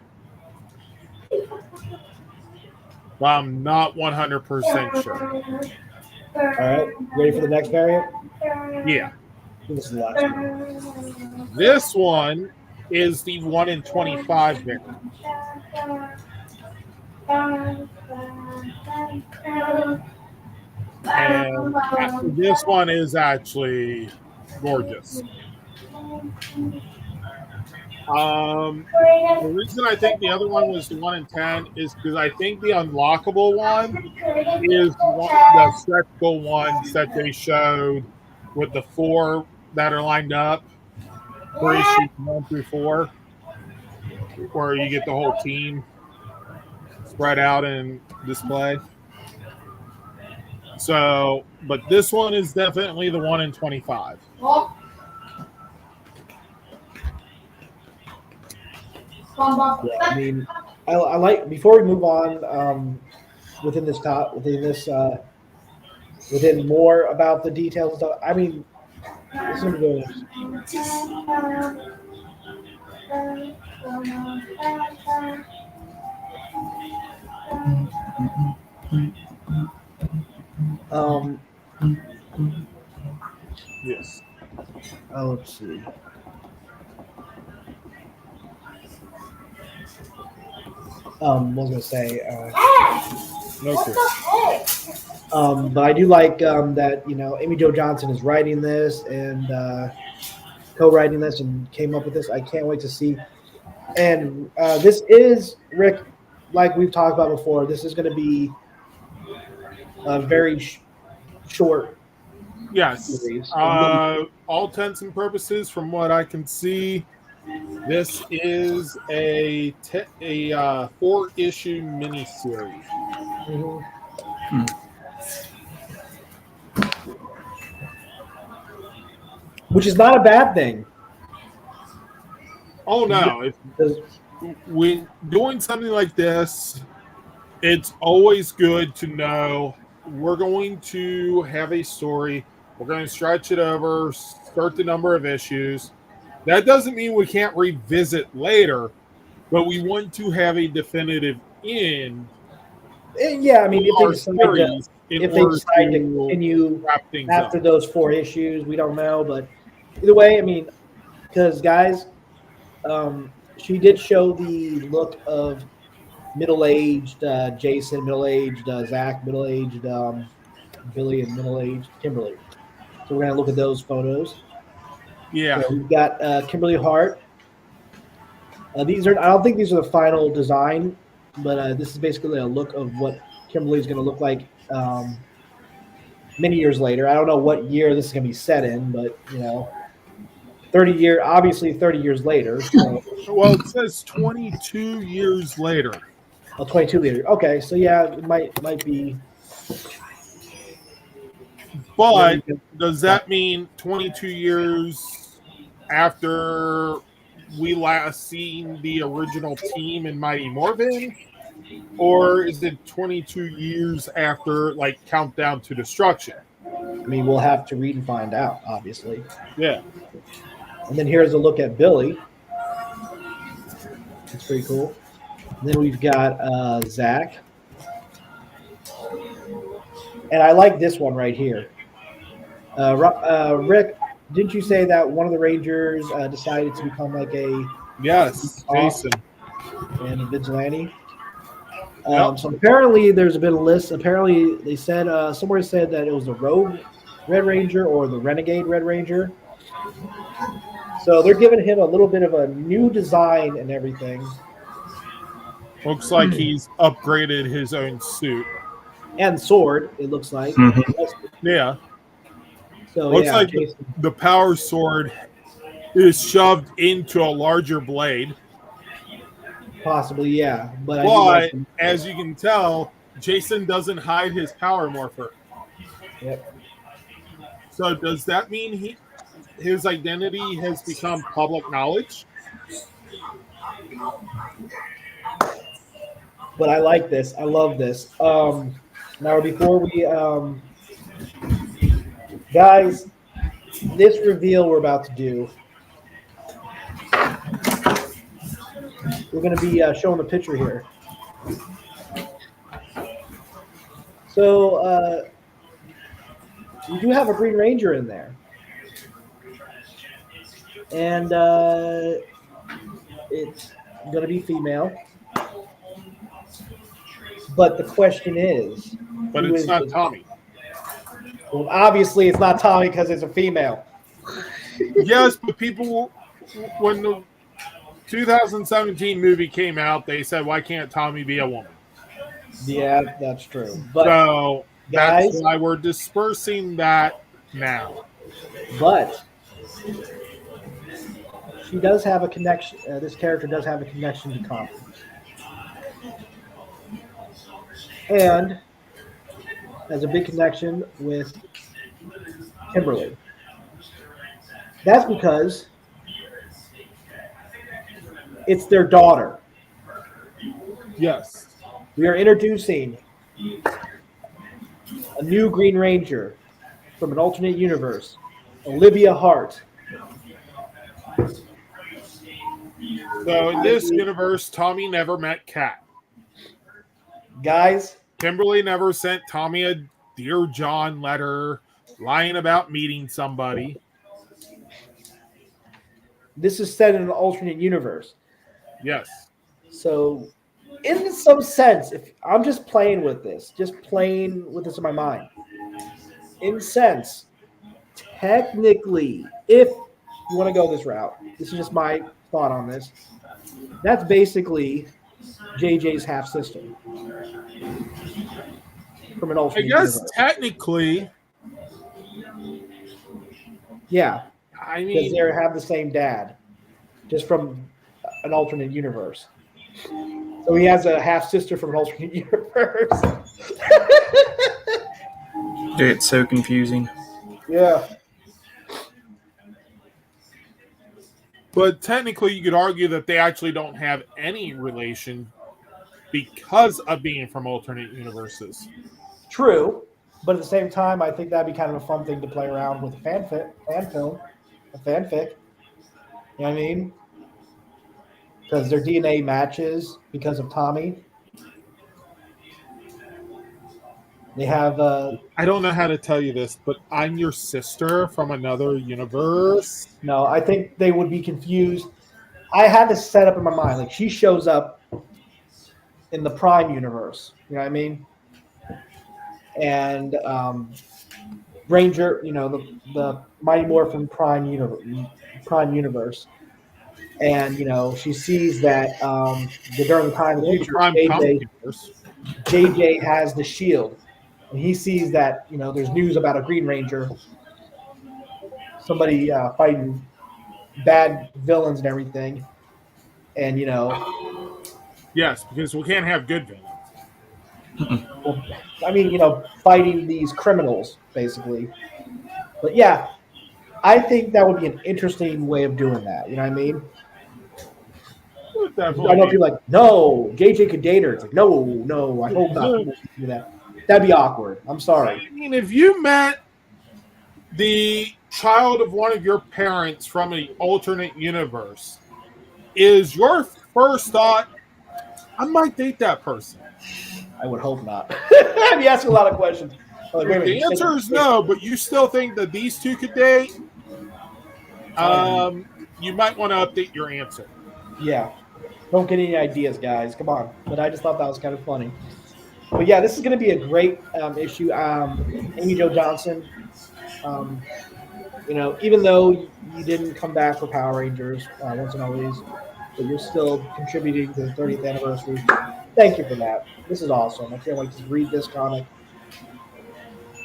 [SPEAKER 2] but I'm not 100% sure.
[SPEAKER 1] All right, ready for the next variant?
[SPEAKER 2] Yeah.
[SPEAKER 1] This is the last one.
[SPEAKER 2] This one is the 1 in 25 variant. And this one is actually gorgeous. The reason I think the other one was the 1 in 10 is because I think the unlockable one is the stretchable ones that they showed with the 4 that are lined up for issues 1 through 4, where you get the whole team spread out and display. So, but this one is definitely the 1 in 25.
[SPEAKER 1] Yeah, I mean, I like, before we move on, within more about the details and stuff. I mean, this is good.
[SPEAKER 2] Yes.
[SPEAKER 1] Let's see. What was I gonna say?
[SPEAKER 2] No clue.
[SPEAKER 1] But I do like that, you know, Amy Jo Johnson is writing this and co-writing this and came up with this. I can't wait to see. And this is, Rick, like we've talked about before, this is going to be a very short
[SPEAKER 2] Yes.
[SPEAKER 1] series.
[SPEAKER 2] All intents and purposes, from what I can see, this is a 4-issue miniseries.
[SPEAKER 1] Mhm. Which is not a bad thing.
[SPEAKER 2] Oh no!
[SPEAKER 1] Because
[SPEAKER 2] When doing something like this, it's always good to know we're going to have a story. We're going to stretch it over certain number of issues. That doesn't mean we can't revisit later, but we want to have a definitive end.
[SPEAKER 1] yeah, I mean,
[SPEAKER 2] to our series in
[SPEAKER 1] if they
[SPEAKER 2] order
[SPEAKER 1] decide to continue
[SPEAKER 2] wrap things
[SPEAKER 1] after
[SPEAKER 2] up.
[SPEAKER 1] those 4 issues, we don't know. But either way, I mean, because guys, she did show the look of middle-aged Jason, middle-aged Zach, middle-aged Billy, and middle-aged Kimberly. So we're gonna look at those photos.
[SPEAKER 2] Yeah.
[SPEAKER 1] So we've got Kimberly Hart. These are, I don't think these are the final design, but this is basically a look of what Kimberly is going to look like many years later. I don't know what year this is going to be set in, but you know, 30 years later. So,
[SPEAKER 2] Well, it says 22 years later.
[SPEAKER 1] 22 later. Okay, so yeah, it might be.
[SPEAKER 2] But does that mean 22 years after we last seen the original team in Mighty Morphin? Or is it 22 years after, like, Countdown to Destruction?
[SPEAKER 1] I mean, we'll have to read and find out, obviously.
[SPEAKER 2] Yeah.
[SPEAKER 1] And then here's a look at Billy. It's pretty cool. And then we've got Zach. And I like this one right here. Rick, didn't you say that one of the Rangers decided to become like a
[SPEAKER 2] Yes, Jason.
[SPEAKER 1] and a vigilante?
[SPEAKER 2] Yep.
[SPEAKER 1] So apparently there's been a list. Apparently they said somewhere said that it was the Rogue Red Ranger or the Renegade Red Ranger. So they're giving him a little bit of a new design and everything.
[SPEAKER 2] Looks like he's upgraded his own suit.
[SPEAKER 1] And sword, it looks like.
[SPEAKER 2] Yeah.
[SPEAKER 1] So
[SPEAKER 2] Looks
[SPEAKER 1] yeah,
[SPEAKER 2] like
[SPEAKER 1] Jason,
[SPEAKER 2] the power sword is shoved into a larger blade.
[SPEAKER 1] possibly, yeah. But
[SPEAKER 2] But as you can tell, Jason doesn't hide his power morpher.
[SPEAKER 1] Yep.
[SPEAKER 2] So does that mean his identity has become public knowledge?
[SPEAKER 1] But I like this. I love this. Now, before we, guys, this reveal we're about to do, we're going to be showing the picture here. So we do have a Green Ranger in there, and it's going to be female. But the question is,
[SPEAKER 2] But
[SPEAKER 1] who
[SPEAKER 2] it's
[SPEAKER 1] is
[SPEAKER 2] not
[SPEAKER 1] the-
[SPEAKER 2] Tommy.
[SPEAKER 1] Well, obviously, it's not Tommy because it's a female.
[SPEAKER 2] Yes, but people, when the 2017 movie came out, they said, "Why can't Tommy be a woman?"
[SPEAKER 1] Yeah, that's true. But
[SPEAKER 2] So that's
[SPEAKER 1] guys-
[SPEAKER 2] why we're dispersing that now.
[SPEAKER 1] But she does have a connection. This character does have a connection to Tommy, and has a big connection with Kimberly. That's because it's their daughter.
[SPEAKER 2] Yes.
[SPEAKER 1] We are introducing a new Green Ranger from an alternate universe, Olivia Hart.
[SPEAKER 2] So in this universe, Tommy never met Kat.
[SPEAKER 1] Guys,
[SPEAKER 2] Kimberly never sent Tommy a Dear John letter lying about meeting somebody.
[SPEAKER 1] this is set in an alternate universe.
[SPEAKER 2] Yes.
[SPEAKER 1] So, in some sense, if I'm just playing with this in my mind, in sense, technically, if you want to go this route, this is just my thought on this. That's basically JJ's half sister from an
[SPEAKER 2] I
[SPEAKER 1] alternate
[SPEAKER 2] guess
[SPEAKER 1] universe.
[SPEAKER 2] technically,
[SPEAKER 1] Yeah,
[SPEAKER 2] I
[SPEAKER 1] because
[SPEAKER 2] mean,
[SPEAKER 1] they have the same dad, just from an alternate universe. So he has a half sister from an alternate universe.
[SPEAKER 3] Dude, it's so confusing.
[SPEAKER 1] Yeah.
[SPEAKER 2] but technically, you could argue that they actually don't have any relation because of being from alternate universes.
[SPEAKER 1] True, but at the same time, I think that'd be kind of a fun thing to play around with a fan film, a fanfic. You know what I mean? Because their DNA matches because of Tommy. They have
[SPEAKER 2] I don't know how to tell you this, but I'm your sister from another universe.
[SPEAKER 1] no. I think they would be confused. I had this set up in my mind. Like she shows up in the Prime universe. You know what I mean? And Ranger, the Mighty Morphin Prime universe, and she sees that during the time in the future,
[SPEAKER 2] Prime comic universe.
[SPEAKER 1] JJ has the shield, and he sees that there's news about a Green Ranger, somebody fighting bad villains and everything, and
[SPEAKER 2] Yes, because we can't have good villains.
[SPEAKER 1] well, I mean, fighting these criminals, basically. But yeah, I think that would be an interesting way of doing that. You know what I mean? I know people are like, no, JJ could date her. It's like, no, I hope not. People should do that. That'd be awkward. I'm sorry.
[SPEAKER 2] I mean, if you met the child of one of your parents from an alternate universe, is your first thought, I might date that person?
[SPEAKER 1] I would hope not. I'd be asking a lot of questions. I'm like, wait a minute,
[SPEAKER 2] The answer is no, but you still think that these two could date? You might want to update your answer.
[SPEAKER 1] Yeah. Don't get any ideas, guys. Come on. But I just thought that was kind of funny. But yeah, this is going to be a great issue. Amy Jo Johnson, even though you didn't come back for Power Rangers once and always, but you're still contributing to the 30th anniversary. Thank you for that. This is awesome. I can't wait to read this comic.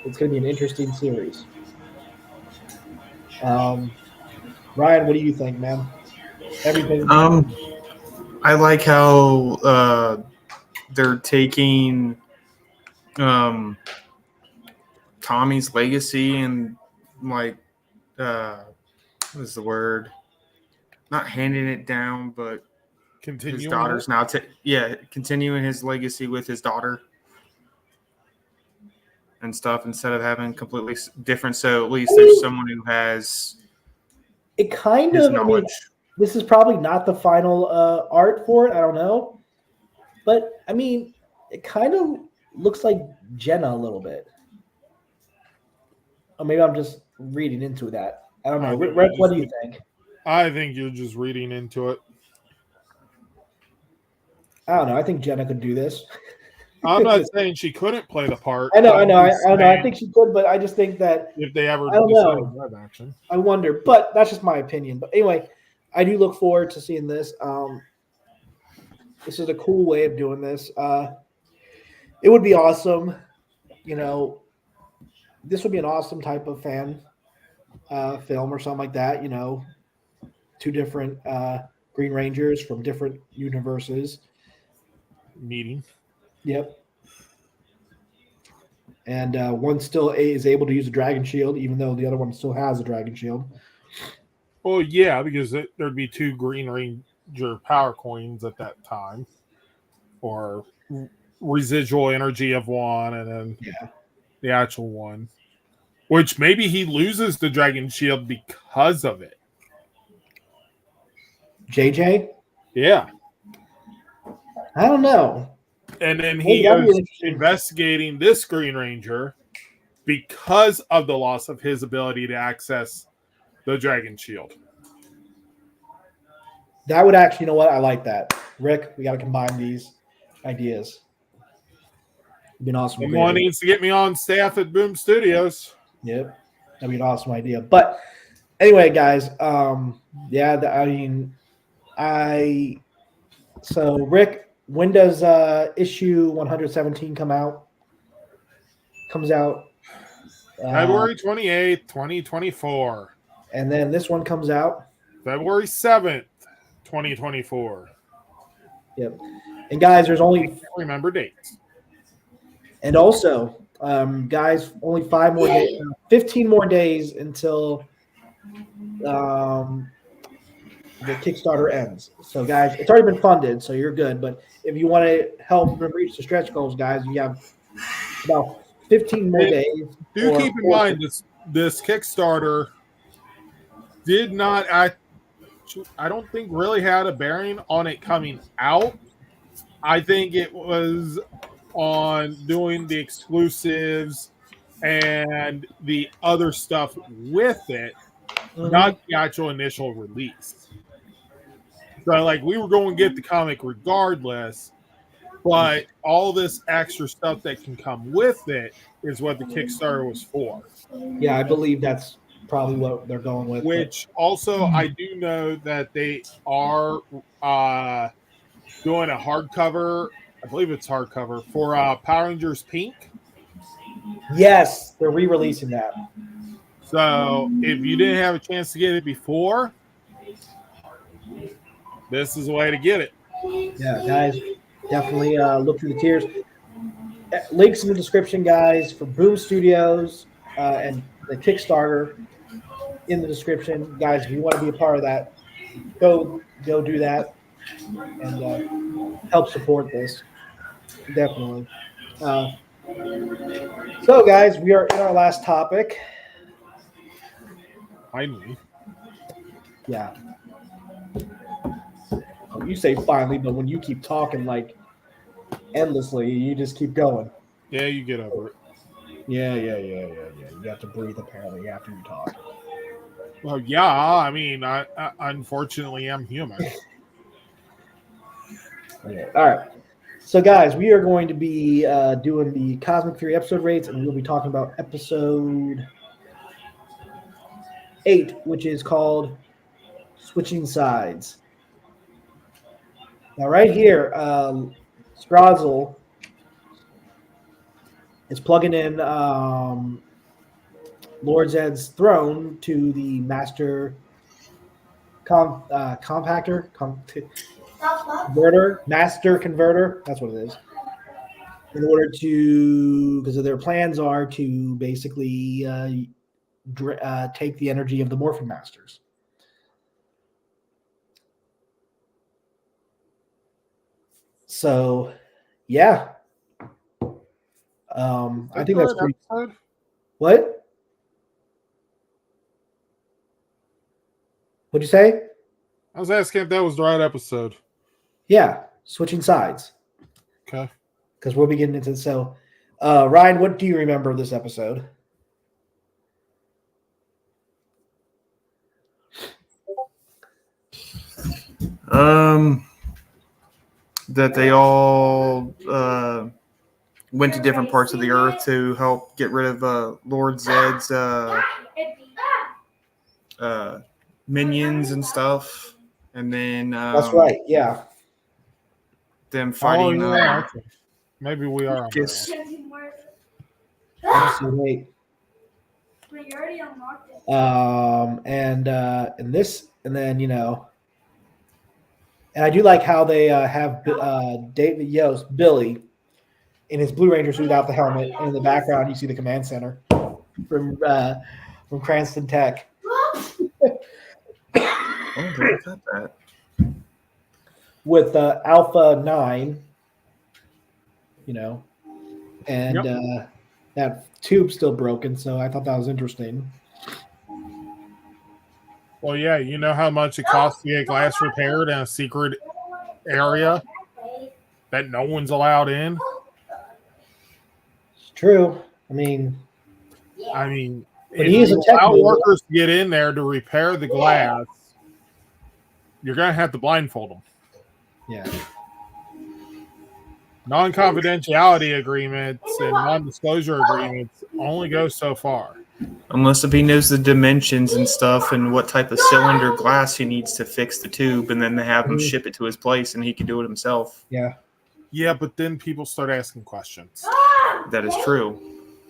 [SPEAKER 1] It's going to be an interesting series. Ryan, what do you think, man? Everything.
[SPEAKER 3] I like how they're taking Tommy's legacy and what is the word? Not handing it down, but
[SPEAKER 2] Continue.
[SPEAKER 3] his daughter's now continuing his legacy with his daughter and stuff instead of having completely different. So at least there's someone who has
[SPEAKER 1] It kind
[SPEAKER 3] his
[SPEAKER 1] of. I mean,
[SPEAKER 3] knowledge.
[SPEAKER 1] this is probably not the final art for it. I don't know, but I mean, it kind of looks like Jenna a little bit. Or maybe I'm just reading into that. I don't know. Rick, what do you think?
[SPEAKER 2] I think you're just reading into it.
[SPEAKER 1] I don't know. I think Jenna could do this.
[SPEAKER 2] I'm not saying she couldn't play the part.
[SPEAKER 1] I know.
[SPEAKER 2] I'm just
[SPEAKER 1] I
[SPEAKER 2] saying
[SPEAKER 1] think she could, but I just think that
[SPEAKER 2] if they ever
[SPEAKER 1] I don't
[SPEAKER 2] decide
[SPEAKER 1] know.
[SPEAKER 2] live action.
[SPEAKER 1] I wonder. But that's just my opinion. But anyway, I do look forward to seeing this. This is a cool way of doing this. It would be awesome. You know, this would be an awesome type of fan film or something like that. You know, 2 different Green Rangers from different universes.
[SPEAKER 2] Meeting.
[SPEAKER 1] Yep. And one still is able to use a dragon shield, even though the other one still has a dragon shield.
[SPEAKER 2] Well, yeah, because there'd be 2 Green Ranger power coins at that time, or residual energy of one, and then the actual one. Which maybe he loses the dragon shield because of it.
[SPEAKER 1] JJ?
[SPEAKER 2] Yeah.
[SPEAKER 1] I don't know.
[SPEAKER 2] And then
[SPEAKER 1] Maybe
[SPEAKER 2] he
[SPEAKER 1] that'd be
[SPEAKER 2] is
[SPEAKER 1] interesting.
[SPEAKER 2] investigating this Green Ranger because of the loss of his ability to access the dragon shield.
[SPEAKER 1] That would actually, you know what? I like that. Rick, we got to combine these ideas. It'd be an awesome
[SPEAKER 2] Someone
[SPEAKER 1] idea.
[SPEAKER 2] needs to get me on staff at Boom Studios.
[SPEAKER 1] Yep. That'd be an awesome idea. But anyway, guys, so Rick, when does issue 117 come out? Comes out
[SPEAKER 2] February 28th, 2024.
[SPEAKER 1] and then this one comes out.
[SPEAKER 2] February 7th, 2024.
[SPEAKER 1] Yep. And guys, there's
[SPEAKER 2] I
[SPEAKER 1] only
[SPEAKER 2] can't remember dates.
[SPEAKER 1] and also guys, only 5 more days, 15 more days until the Kickstarter ends. So, guys, it's already been funded, so you're good. But if you want to help reach the stretch goals, guys, you have about 15 more days.
[SPEAKER 2] Do keep in mind this Kickstarter did not I don't think really had a bearing on it coming out. I think it was on doing the exclusives and the other stuff with it, not the actual initial release. So, like, we were going to get the comic regardless, but all this extra stuff that can come with it is what the Kickstarter was for.
[SPEAKER 1] Yeah, I believe that's probably what they're going with.
[SPEAKER 2] Which also, I do know that they are doing a hardcover. I believe it's hardcover for Power Rangers Pink.
[SPEAKER 1] Yes, they're re-releasing that.
[SPEAKER 2] So if you didn't have a chance to get it before, this is the way to get it.
[SPEAKER 1] Yeah, guys, definitely look through the tiers. Links in the description, guys, for Boom Studios and the Kickstarter in the description. Guys, if you want to be a part of that, go do that and help support this. Definitely. So, guys, we are in our last topic.
[SPEAKER 2] Finally.
[SPEAKER 1] Yeah. You say finally, but when you keep talking like endlessly, you just keep going.
[SPEAKER 2] Yeah, you get over it.
[SPEAKER 1] Yeah. You have to breathe apparently after you talk.
[SPEAKER 2] Well, yeah, I mean, I unfortunately am human.
[SPEAKER 1] Okay. All right. So, guys, we are going to be doing the Cosmic Fury episode rates, and we'll be talking about episode 8, which is called Switching Sides. Now, right here, Strazel is plugging in Lord Zed's throne to the master compactor, converter, master converter. That's what it is. In order to, because their plans are to basically take the energy of the Morphin Masters. So, yeah. I think that's pretty.
[SPEAKER 2] Episode?
[SPEAKER 1] What? What'd you say?
[SPEAKER 2] I was asking if that was the right episode.
[SPEAKER 1] Yeah, switching sides.
[SPEAKER 2] Okay.
[SPEAKER 1] Because we'll be getting into so Ryan, what do you remember of this episode?
[SPEAKER 3] That they all went to different parts of the earth to help get rid of Lord Zed's minions and stuff, and then
[SPEAKER 1] That's right. Yeah.
[SPEAKER 3] them fighting.
[SPEAKER 2] yeah, okay. Maybe we are.
[SPEAKER 3] Yes.
[SPEAKER 1] Wait. And this, and then and I do like how they have David Yost, Billy, in his Blue Ranger suit without the helmet, and in the background you see the command center from Cranston Tech.
[SPEAKER 3] Oh, I got that.
[SPEAKER 1] With Alpha 9, and that tube's still broken, so I thought that was interesting.
[SPEAKER 2] Well, yeah, you know how much it costs to get glass repaired in a secret area that no one's allowed in?
[SPEAKER 1] It's true. I mean,
[SPEAKER 2] But
[SPEAKER 1] he
[SPEAKER 2] if
[SPEAKER 1] is a
[SPEAKER 2] you
[SPEAKER 1] tech
[SPEAKER 2] allow
[SPEAKER 1] ninja.
[SPEAKER 2] workers to get in there to repair the glass, you're going to have to blindfold them.
[SPEAKER 1] yeah.
[SPEAKER 2] Non-confidentiality agreements and non-disclosure agreements only go so far.
[SPEAKER 3] Unless if he knows the dimensions and stuff and what type of cylinder glass he needs to fix the tube, and then they have him ship it to his place and he can do it himself.
[SPEAKER 1] Yeah.
[SPEAKER 2] Yeah, but then people start asking questions.
[SPEAKER 3] That is true.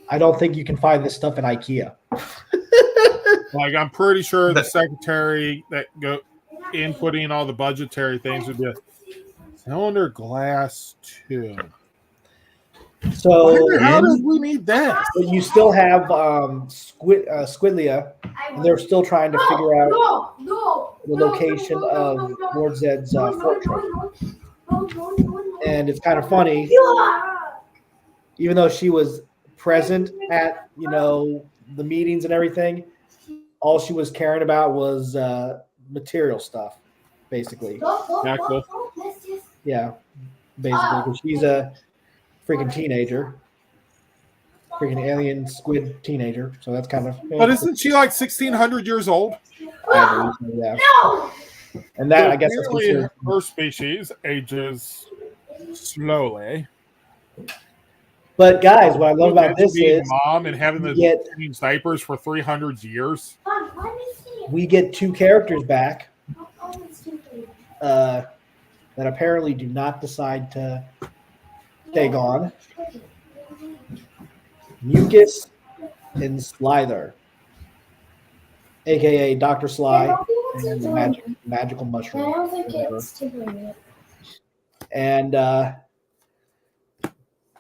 [SPEAKER 1] I don't think you can find this stuff in IKEA.
[SPEAKER 2] Like, I'm pretty sure the secretary that go inputting all the budgetary things would be a cylinder glass tube.
[SPEAKER 1] So
[SPEAKER 2] How do we need that?
[SPEAKER 1] but you still have Squidlia, and they're still trying to figure out the location of Lord Zed's fortress. And it's kind of funny, even though she was present at the meetings and everything, all she was caring about was material stuff, basically.
[SPEAKER 2] Yeah, cool.
[SPEAKER 1] Yeah, basically, 'cause she's a freaking teenager, freaking alien squid teenager. So that's kind of.
[SPEAKER 2] But isn't she like 1,600 years old?
[SPEAKER 1] I believe so, yeah. And that I guess that's
[SPEAKER 2] Apparently
[SPEAKER 1] considered.
[SPEAKER 2] her species ages slowly.
[SPEAKER 1] But guys, what I love about
[SPEAKER 2] Imagine
[SPEAKER 1] this
[SPEAKER 2] being
[SPEAKER 1] is
[SPEAKER 2] mom and having the
[SPEAKER 1] get-
[SPEAKER 2] change diapers for 300 years.
[SPEAKER 1] we get two characters back that apparently do not decide to stay gone. Mucus and Slither, aka Dr. Sly and the magical mushroom. Whatever. And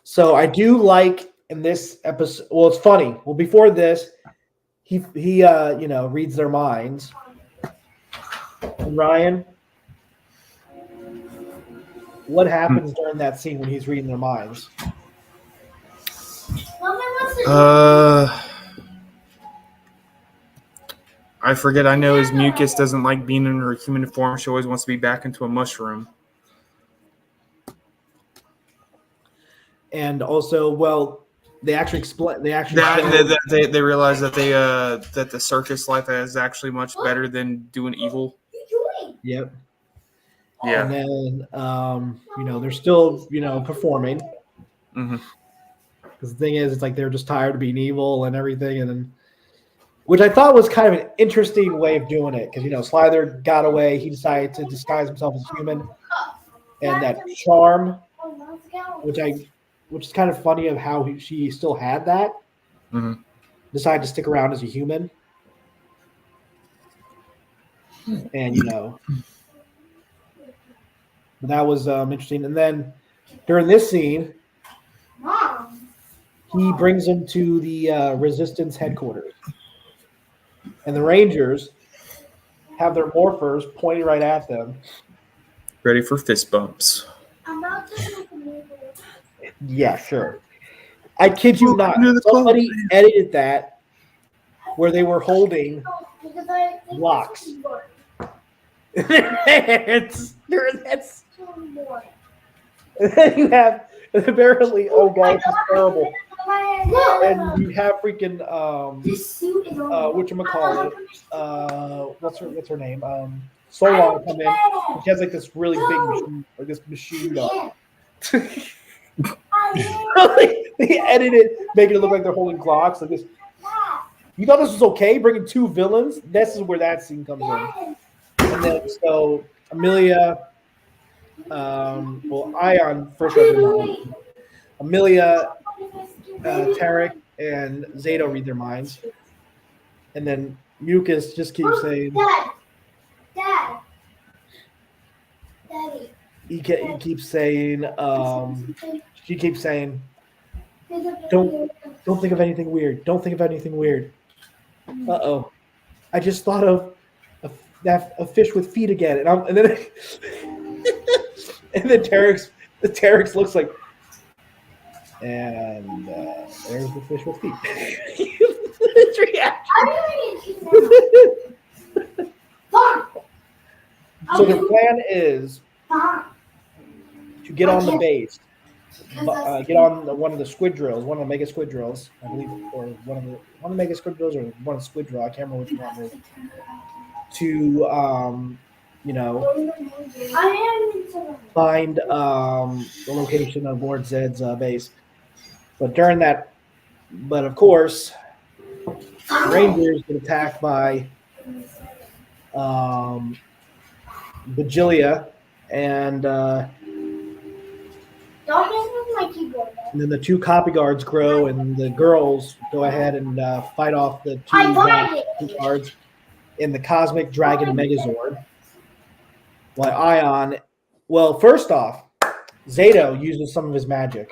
[SPEAKER 1] so I do like in this episode. Well, it's funny. Well, before this, he reads their minds. And Ryan, what happens during that scene when he's reading their minds?
[SPEAKER 3] I forget. I know his mucus doesn't like being in her human form. She always wants to be back into a mushroom.
[SPEAKER 1] And also, well, they actually explain. They actually show-
[SPEAKER 3] They realize that that the circus life is actually much better than doing evil.
[SPEAKER 1] Yep.
[SPEAKER 3] Yeah.
[SPEAKER 1] And then, they're still, performing.
[SPEAKER 3] Mm-hmm.
[SPEAKER 1] Because the thing is, it's like they're just tired of being evil and everything, and then, which I thought was kind of an interesting way of doing it. Because Slither got away, he decided to disguise himself as human, and that charm, which is kind of funny of how she still had that,
[SPEAKER 3] Mm-hmm.
[SPEAKER 1] decided to stick around as a human, and but that was interesting. And then during this scene, he brings him to the Resistance headquarters. And the Rangers have their morphers pointed right at them.
[SPEAKER 3] Ready for fist bumps.
[SPEAKER 1] Yeah, sure. I kid you not.
[SPEAKER 3] Near the
[SPEAKER 1] Somebody edited that where they were holding blocks. And then you have And apparently, oh god, this is terrible.
[SPEAKER 4] Look,
[SPEAKER 1] And you have freaking
[SPEAKER 4] this suit is on.
[SPEAKER 1] whatchamacallit, what's her name? Solon come in. She has like this really big machine, like this machine gun. They edited, making it look like they're holding Glocks. Like this. You thought this was okay, bringing two villains? This is where that scene comes in. And then so Amelia, Ion first. Amelia, Tarek, and Zato read their minds, and then Mucus just keeps saying,
[SPEAKER 4] Dad. Daddy.
[SPEAKER 1] he keeps saying, she keeps saying, don't think of anything weird. Don't think of anything weird. I just thought of a fish with feet again, and then and then Terex looks like, and there's the fish with feet. His reaction. So the plan is to get on the base, get on one of the squid drills, one of the mega squid drills, I believe, or one of the mega squid drills, or one of the squid drill. I can't remember which one it is. To find the location of Lord Zed's base. But during that, of course, the Rangers get attacked by Vigilia, and then the two copy guards grow, and the girls go ahead and fight off the two guards in the Cosmic Dragon Megazord. While Ion, first off, Zato uses some of his magic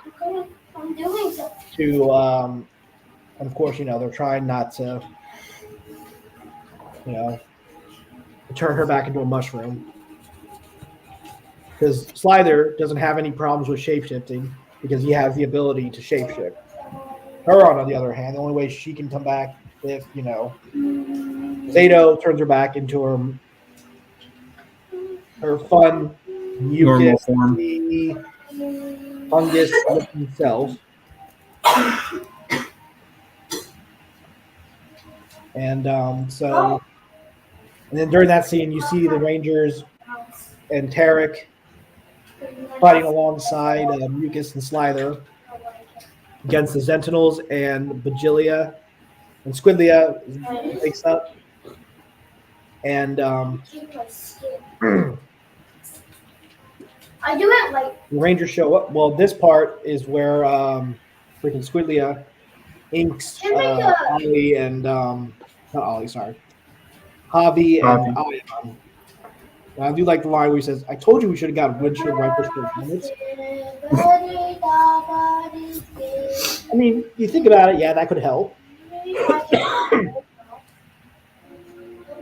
[SPEAKER 4] I'm doing something.
[SPEAKER 1] to, and of course, they're trying not to, turn her back into a mushroom. Because Slither doesn't have any problems with shapeshifting because he has the ability to shapeshift. Her, on the other hand, the only way she can come back if, Zato turns her back into her fun, mucus, fungus-looking self. And and then during that scene, you see the Rangers and Tarek fighting alongside Mucus and Slither against the Sentinels, and Vigilia and Squidlia wakes up. And
[SPEAKER 4] I do it like
[SPEAKER 1] the Rangers show up. Well, this part is where freaking Squidlia inks Ollie and not Ollie, sorry, Javi and Ion. And I do like the line where he says, "I told you we should have got windshield wipers for minutes." I mean, you think about it, yeah, that could help.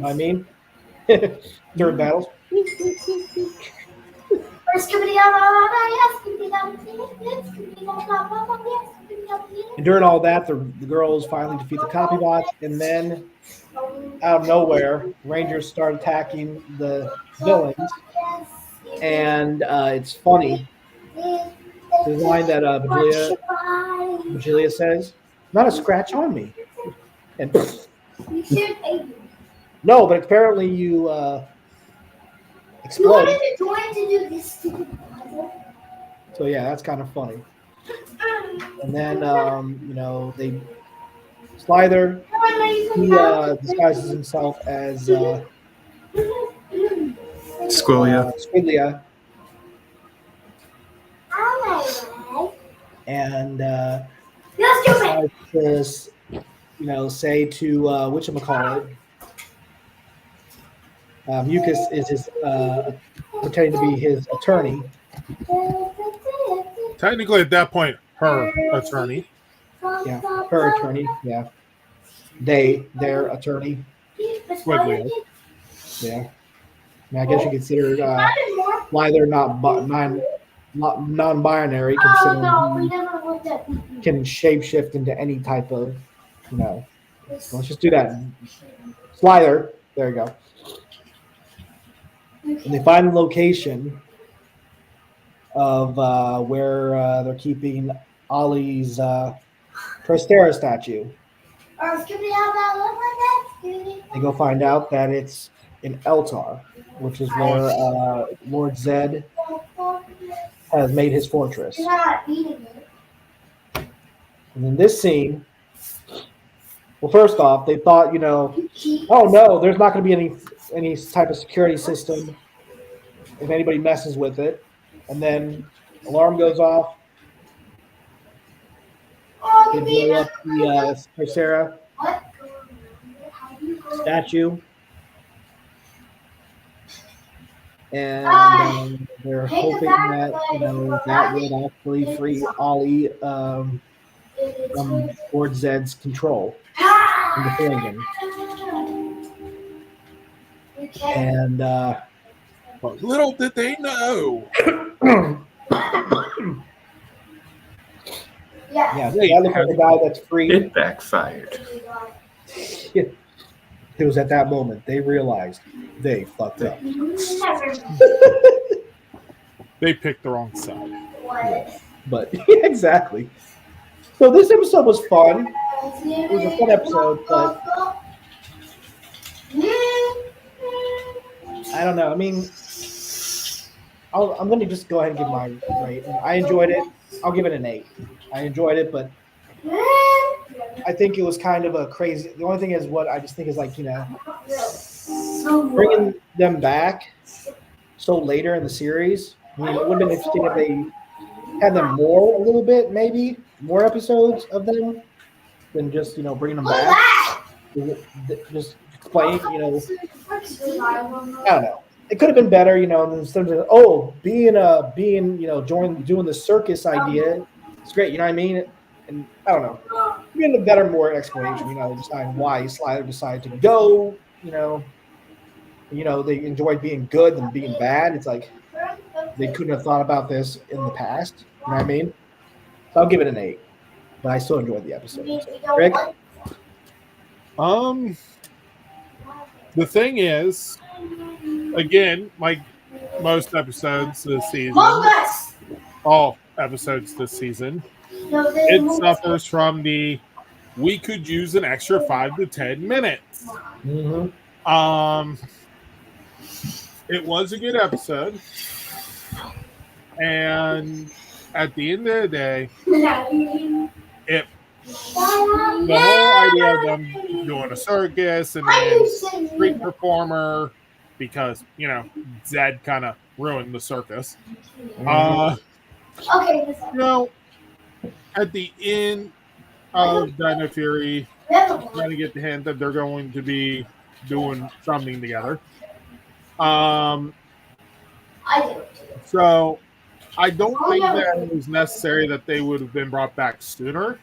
[SPEAKER 1] I mean, during battles. And during all that, the girls finally defeat the copy bots, and then out of nowhere, Rangers start attacking the villains, and it's funny. The line that Vigilia says, "Not a scratch on me," and no, but apparently you explode. So yeah, that's kind of funny. And then they Slither, he disguises himself as Squidlia, and decides to say to whatchamacallit, Mucus is his pretending to be his attorney.
[SPEAKER 2] Technically, at that point, her attorney.
[SPEAKER 1] Yeah, her attorney. Yeah, their attorney.
[SPEAKER 2] Squidlia.
[SPEAKER 1] Yeah. I mean, I guess you consider Slither non-binary, considering he can shapeshift into any type of, Let's just do that. Slither. There you go. And they find the location of where they're keeping Ollie's Prestera statue. They go find out that it's in Eltar, which is where Lord Zed has made his fortress. And in this scene, well, first off, they thought, oh no, there's not going to be any type of security system if anybody messes with it. And then alarm goes off. They blow up the Prestera statue. And they're hoping that that would actually free Ollie from Lord Zed's control in the Ferengian. And
[SPEAKER 2] But little did they know.
[SPEAKER 1] yeah, that looks like the guy that's free.
[SPEAKER 5] It backfired.
[SPEAKER 1] It was at that moment they realized they fucked up.
[SPEAKER 2] They picked the wrong side.
[SPEAKER 1] But exactly. So this episode was fun. It was a fun episode, but I don't know. I mean, I'm going to just go ahead and give my rating. I enjoyed it. I'll give it an 8. I enjoyed it, but I think it was kind of a crazy. The only thing is what I just think is like, bringing them back so later in the series. I mean, it would have been interesting if they had them more a little bit, maybe more episodes of them than just bringing them back. Just explain, I don't know. It could have been better, instead of being doing the circus idea. It's great, you know what I mean? And I don't know. Maybe a better, more explanation, deciding why Slider decided to go, they enjoyed being good than being bad. It's like they couldn't have thought about this in the past. You know what I mean? So I'll give it an 8. But I still enjoyed the episode. So, Rick?
[SPEAKER 2] The thing is, again, like most episodes this season, all episodes this season, it suffers from we could use an extra 5 to 10 minutes.
[SPEAKER 1] Mm-hmm.
[SPEAKER 2] It was a good episode, and at the end of the day, the whole idea of them doing a circus and then street performer, because Zed kind of ruined the circus. At the end of Dino Fury, you're going to get the hint that they're going to be doing something together. So I don't think that it was necessary that they would have been brought back sooner.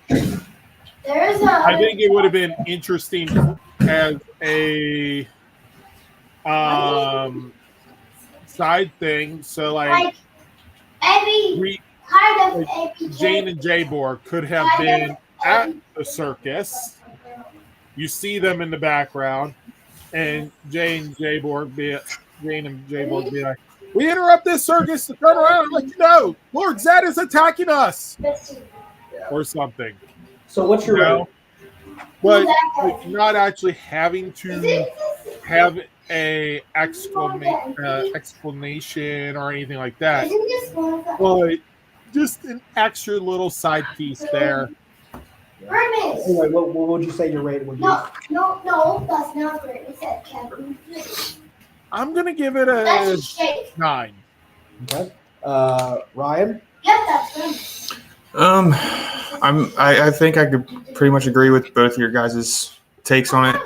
[SPEAKER 2] I think it would have been interesting as a side thing. So like Jane and Jayborg could have been at the circus. You see them in the background, and Jane and Jayborg be like, "We interrupt this circus to turn around and let you know Lord Zed is attacking us," or something.
[SPEAKER 1] So what's your rating?
[SPEAKER 2] But like, not actually having to have a explanation or anything like that. But just an extra little side piece there.
[SPEAKER 1] Anyway, what would you say your rating would be?
[SPEAKER 4] No, that's not great. It said Kevin.
[SPEAKER 2] I'm gonna give it a 9.
[SPEAKER 1] Okay. Ryan?
[SPEAKER 4] Yep, that's good.
[SPEAKER 3] I think I could pretty much agree with both of your guys' takes on it.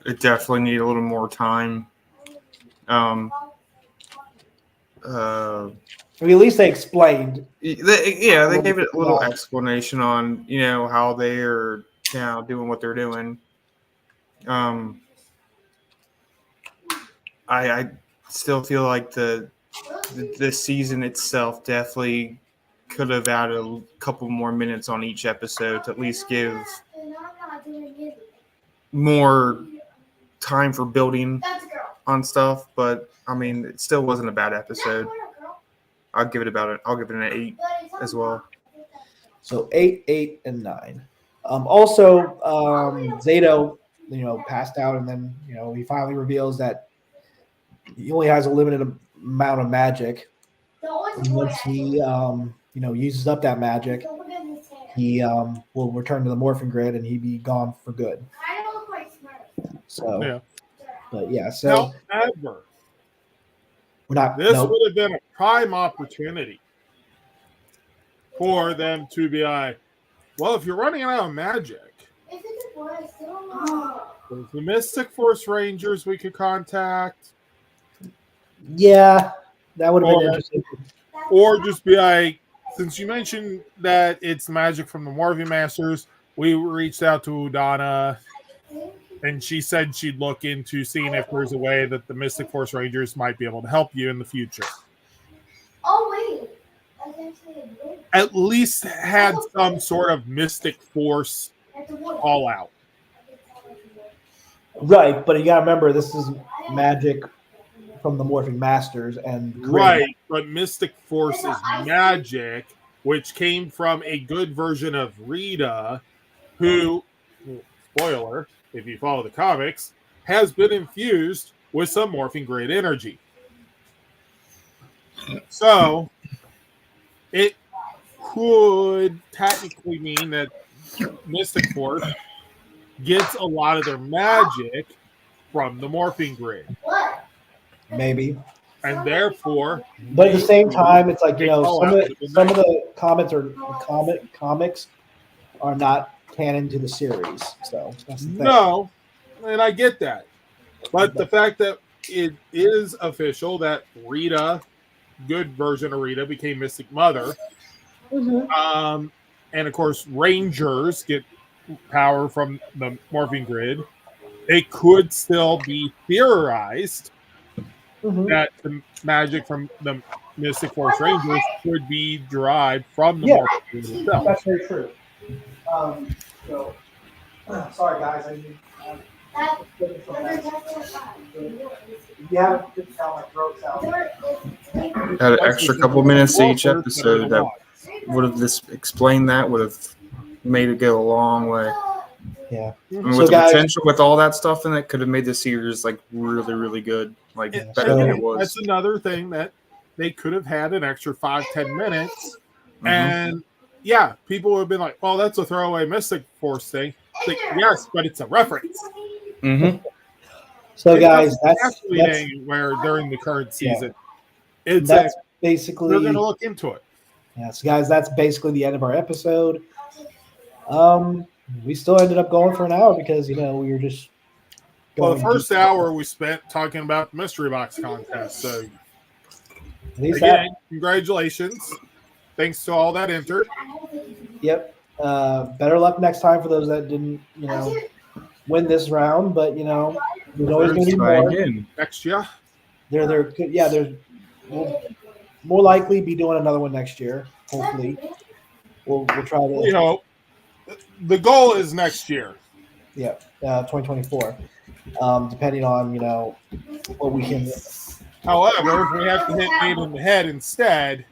[SPEAKER 3] It definitely need a little more time.
[SPEAKER 1] I mean, at least they explained.
[SPEAKER 3] They gave it a little explanation on how they are doing what they're doing. I still feel like the season itself definitely could have added a couple more minutes on each episode to at least give more time for building on stuff. But I mean, it still wasn't a bad episode. I'll give it an 8 as well.
[SPEAKER 1] So 8, 8, and 9. Also, Zato, passed out, and then he finally reveals that he only has a limited amount of magic. And once he uses up that magic, he will return to the morphing grid, and he'd be gone for good. So,
[SPEAKER 2] Yeah.
[SPEAKER 1] but yeah, so
[SPEAKER 2] However,
[SPEAKER 1] we're not.
[SPEAKER 2] this
[SPEAKER 1] Nope.
[SPEAKER 2] would have been a prime opportunity for them to be like, well, if you're running out of magic, there's the Mystic Force Rangers we could contact,
[SPEAKER 1] Yeah, that would have been
[SPEAKER 2] Or-
[SPEAKER 1] interesting.
[SPEAKER 2] or just be like, since you mentioned that it's magic from the Morphin Masters, we reached out to Udana, and she said she'd look into seeing if there's a way that the Mystic Force Rangers might be able to help you in the future.
[SPEAKER 4] Oh wait.
[SPEAKER 2] At least had some sort of Mystic Force all out.
[SPEAKER 1] Right, but you got to remember this is magic from the Morphing Masters and Grid.
[SPEAKER 2] Right, but Mystic Force is magic, which came from a good version of Rita, who, spoiler, if you follow the comics, has been infused with some Morphing Grid energy. So, it could technically mean that Mystic Force gets a lot of their magic from the Morphing Grid.
[SPEAKER 4] What?
[SPEAKER 1] Maybe.
[SPEAKER 2] And therefore,
[SPEAKER 1] But at the same time, it's like
[SPEAKER 2] Oh,
[SPEAKER 1] some of the comics are not canon to the series. So that's the thing.
[SPEAKER 2] no, and I get that. But the fact that it is official that Rita, good version of Rita, became Mystic Mother. And of course, Rangers get power from the Morphing Grid. It could still be theorized
[SPEAKER 1] Mhm.
[SPEAKER 2] that the magic from the Mystic Force Rangers could be derived from the
[SPEAKER 1] Yeah.
[SPEAKER 2] Morphing Grid itself.
[SPEAKER 1] That's very true. So, sorry guys, yeah, my throat's out.
[SPEAKER 3] Had an extra couple minutes to each episode that would have explained that, would have made it go a long way.
[SPEAKER 1] Yeah.
[SPEAKER 3] I mean,
[SPEAKER 1] So
[SPEAKER 3] with the
[SPEAKER 1] guys-
[SPEAKER 3] potential, with all that stuff in it, could have made the series like really, really good, like
[SPEAKER 2] Yeah,
[SPEAKER 3] better
[SPEAKER 1] so-
[SPEAKER 3] than it was.
[SPEAKER 2] That's another thing that they could have had an extra 5-10 minutes.
[SPEAKER 3] Mhm.
[SPEAKER 2] And yeah, people would have been like, well, that's a throwaway Mystic Force thing. It's like, yes, but it's a reference.
[SPEAKER 3] Mhm.
[SPEAKER 1] So
[SPEAKER 2] It
[SPEAKER 1] guys,
[SPEAKER 2] doesn't
[SPEAKER 1] that's
[SPEAKER 2] actually anywhere during the current season. It's
[SPEAKER 1] that's
[SPEAKER 2] they're
[SPEAKER 1] basically
[SPEAKER 2] going to look into it.
[SPEAKER 1] yes, guys. That's basically the end of our episode. We still ended up going for an hour because we were just.
[SPEAKER 2] Well, the
[SPEAKER 1] going
[SPEAKER 2] first
[SPEAKER 1] deep.
[SPEAKER 2] hour we spent talking about the mystery box contest. So
[SPEAKER 1] At least that,
[SPEAKER 2] again, congratulations. Thanks to all that entered.
[SPEAKER 1] yep. Better luck next time for those that didn't, win this round. But there's always going to be
[SPEAKER 3] Try
[SPEAKER 1] more.
[SPEAKER 3] again.
[SPEAKER 2] Next year.
[SPEAKER 1] We'll more likely be doing another one next year. Hopefully, we'll try to.
[SPEAKER 2] The goal is next year.
[SPEAKER 1] 2024. Depending on what we can.
[SPEAKER 2] However, if we have to hit Nate in the head instead,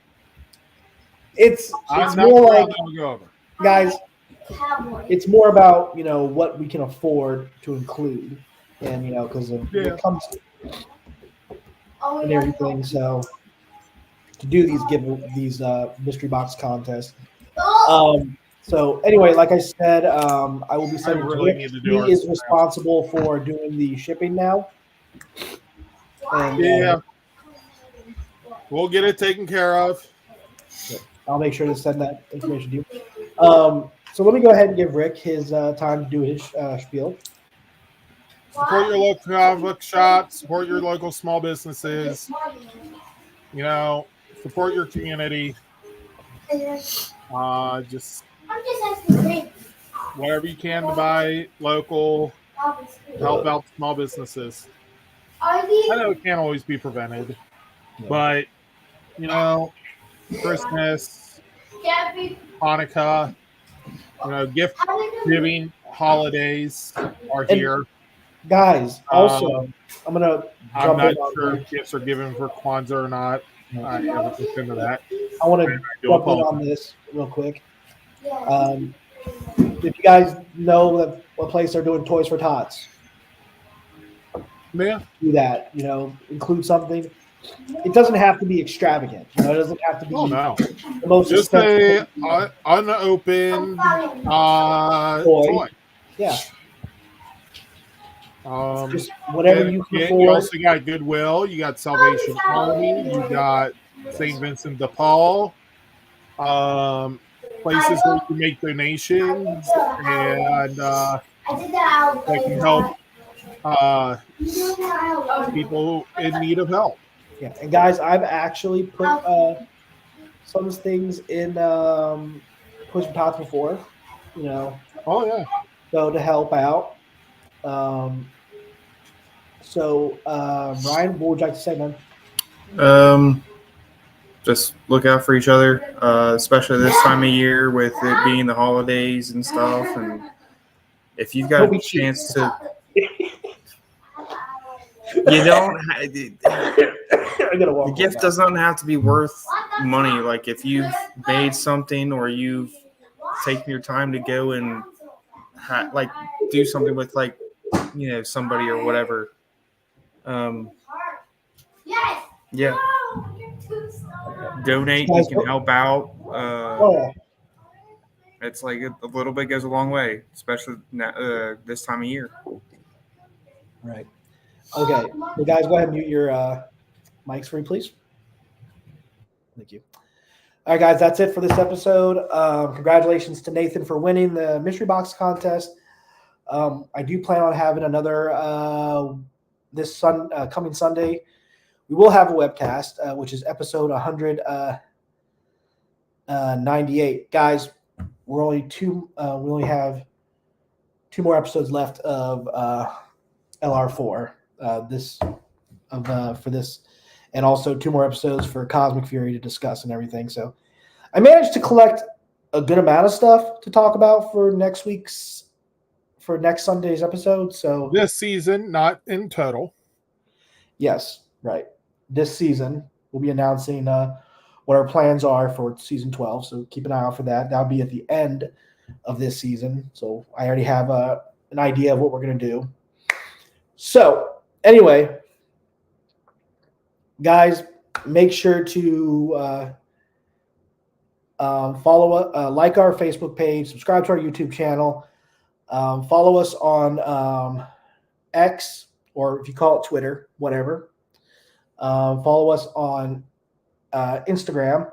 [SPEAKER 1] It's
[SPEAKER 2] I'm not
[SPEAKER 1] more
[SPEAKER 2] sure how
[SPEAKER 1] like,
[SPEAKER 2] that'll go over.
[SPEAKER 1] guys. It's more about what we can afford to include, and because when
[SPEAKER 2] Yeah.
[SPEAKER 1] it comes to and everything. So to do these mystery box contests. So anyway, like I said, I will be sending
[SPEAKER 2] really
[SPEAKER 1] Rick.
[SPEAKER 2] need to do
[SPEAKER 1] He
[SPEAKER 2] our
[SPEAKER 1] is
[SPEAKER 2] stuff.
[SPEAKER 1] responsible for doing the shipping now. And,
[SPEAKER 2] Yeah. We'll get it taken care of.
[SPEAKER 1] I'll make sure to send that information to you. So let me go ahead and give Rick his time to do his spiel.
[SPEAKER 2] Support your local comic book shops. Support your local small businesses. Support your community. Just
[SPEAKER 4] I'm just asking.
[SPEAKER 2] whatever you can to buy local, help out small businesses.
[SPEAKER 4] Are these?
[SPEAKER 2] I know it can't always be prevented, but Christmas,
[SPEAKER 4] Jeffrey,
[SPEAKER 2] Hanukkah, gift
[SPEAKER 4] how are you doing?
[SPEAKER 2] giving holidays are
[SPEAKER 1] And-
[SPEAKER 2] here.
[SPEAKER 1] Guys, also, I'm gonna
[SPEAKER 2] I'm
[SPEAKER 1] jump
[SPEAKER 2] not
[SPEAKER 1] in on
[SPEAKER 2] sure
[SPEAKER 1] Rick.
[SPEAKER 2] if gifts are given for Kwanzaa or not. All right, yeah, we'll look into that.
[SPEAKER 1] I want to
[SPEAKER 2] Do
[SPEAKER 1] jump in
[SPEAKER 2] apologize.
[SPEAKER 1] on this real quick. If you guys know what place they're doing Toys for Tots,
[SPEAKER 2] Yeah.
[SPEAKER 1] do that. Include something. It doesn't have to be extravagant. It doesn't have to be
[SPEAKER 2] Oh no.
[SPEAKER 1] the most
[SPEAKER 2] Just a
[SPEAKER 1] expensive.
[SPEAKER 2] unopened
[SPEAKER 1] Toy.
[SPEAKER 2] toy.
[SPEAKER 1] Yeah, just
[SPEAKER 2] And
[SPEAKER 1] whatever you can
[SPEAKER 2] you
[SPEAKER 1] afford.
[SPEAKER 2] also got Goodwill, you got Salvation Army, you got St. Vincent de Paul, places where you can make donations and that can help people in need of help.
[SPEAKER 1] Yeah, and guys, I've actually put some things in Push for Tots before.
[SPEAKER 2] Oh yeah.
[SPEAKER 1] So to help out. Ryan, what would you like to say, man?
[SPEAKER 3] Just look out for each other, especially this time of year with it being the holidays and stuff. And if you've got
[SPEAKER 1] Don't
[SPEAKER 3] a
[SPEAKER 1] be cheap.
[SPEAKER 3] chance to, you don't.
[SPEAKER 1] I gotta walk
[SPEAKER 3] The gift
[SPEAKER 1] back.
[SPEAKER 3] doesn't have to be worth money. Like if you've made something or you've taken your time to go and do something with somebody or whatever. Yeah, donate. You can help out.
[SPEAKER 1] Oh, yeah.
[SPEAKER 3] It's like a little bit goes a long way, especially now, this time of year.
[SPEAKER 1] Right. Okay. Well, guys, go ahead and mute your mics for me, please. Thank you. All right, guys, that's it for this episode. Congratulations to Nathan for winning the mystery box contest. I do plan on having another coming Sunday. We will have a webcast, which is episode 198. Guys, we only have 2 more episodes left of LR4 for this, and also 2 more episodes for Cosmic Fury to discuss and everything. So I managed to collect a good amount of stuff to talk about for next Sunday's episode. So
[SPEAKER 2] This season, not in total.
[SPEAKER 1] yes, right. This season, we'll be announcing what our plans are for season 12. So keep an eye out for that. That'll be at the end of this season. So I already have an idea of what we're going to do. So anyway, guys, make sure to follow, like our Facebook page, subscribe to our YouTube channel, follow us on X, or if you call it Twitter, whatever. Follow us on Instagram.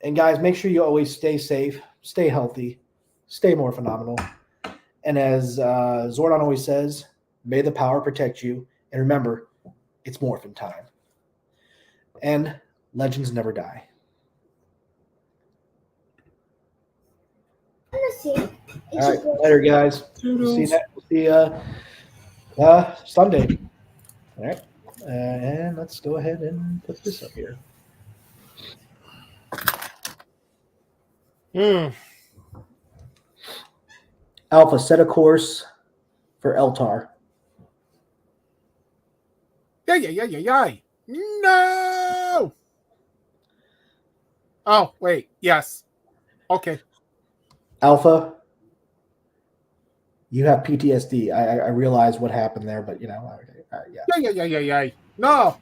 [SPEAKER 1] And guys, make sure you always stay safe, stay healthy, stay more phenomenal. And as Zordon always says, may the power protect you. And remember, it's morphin' time. And legends never die. All right, later, guys. We'll see you Sunday. All right. And let's go ahead and put this up here. Alpha, set a course for Eltar.
[SPEAKER 2] Yeah. No. Oh, wait. Yes. Okay.
[SPEAKER 1] Alpha, you have PTSD. I realize what happened there, but yeah.
[SPEAKER 2] Yeah. No.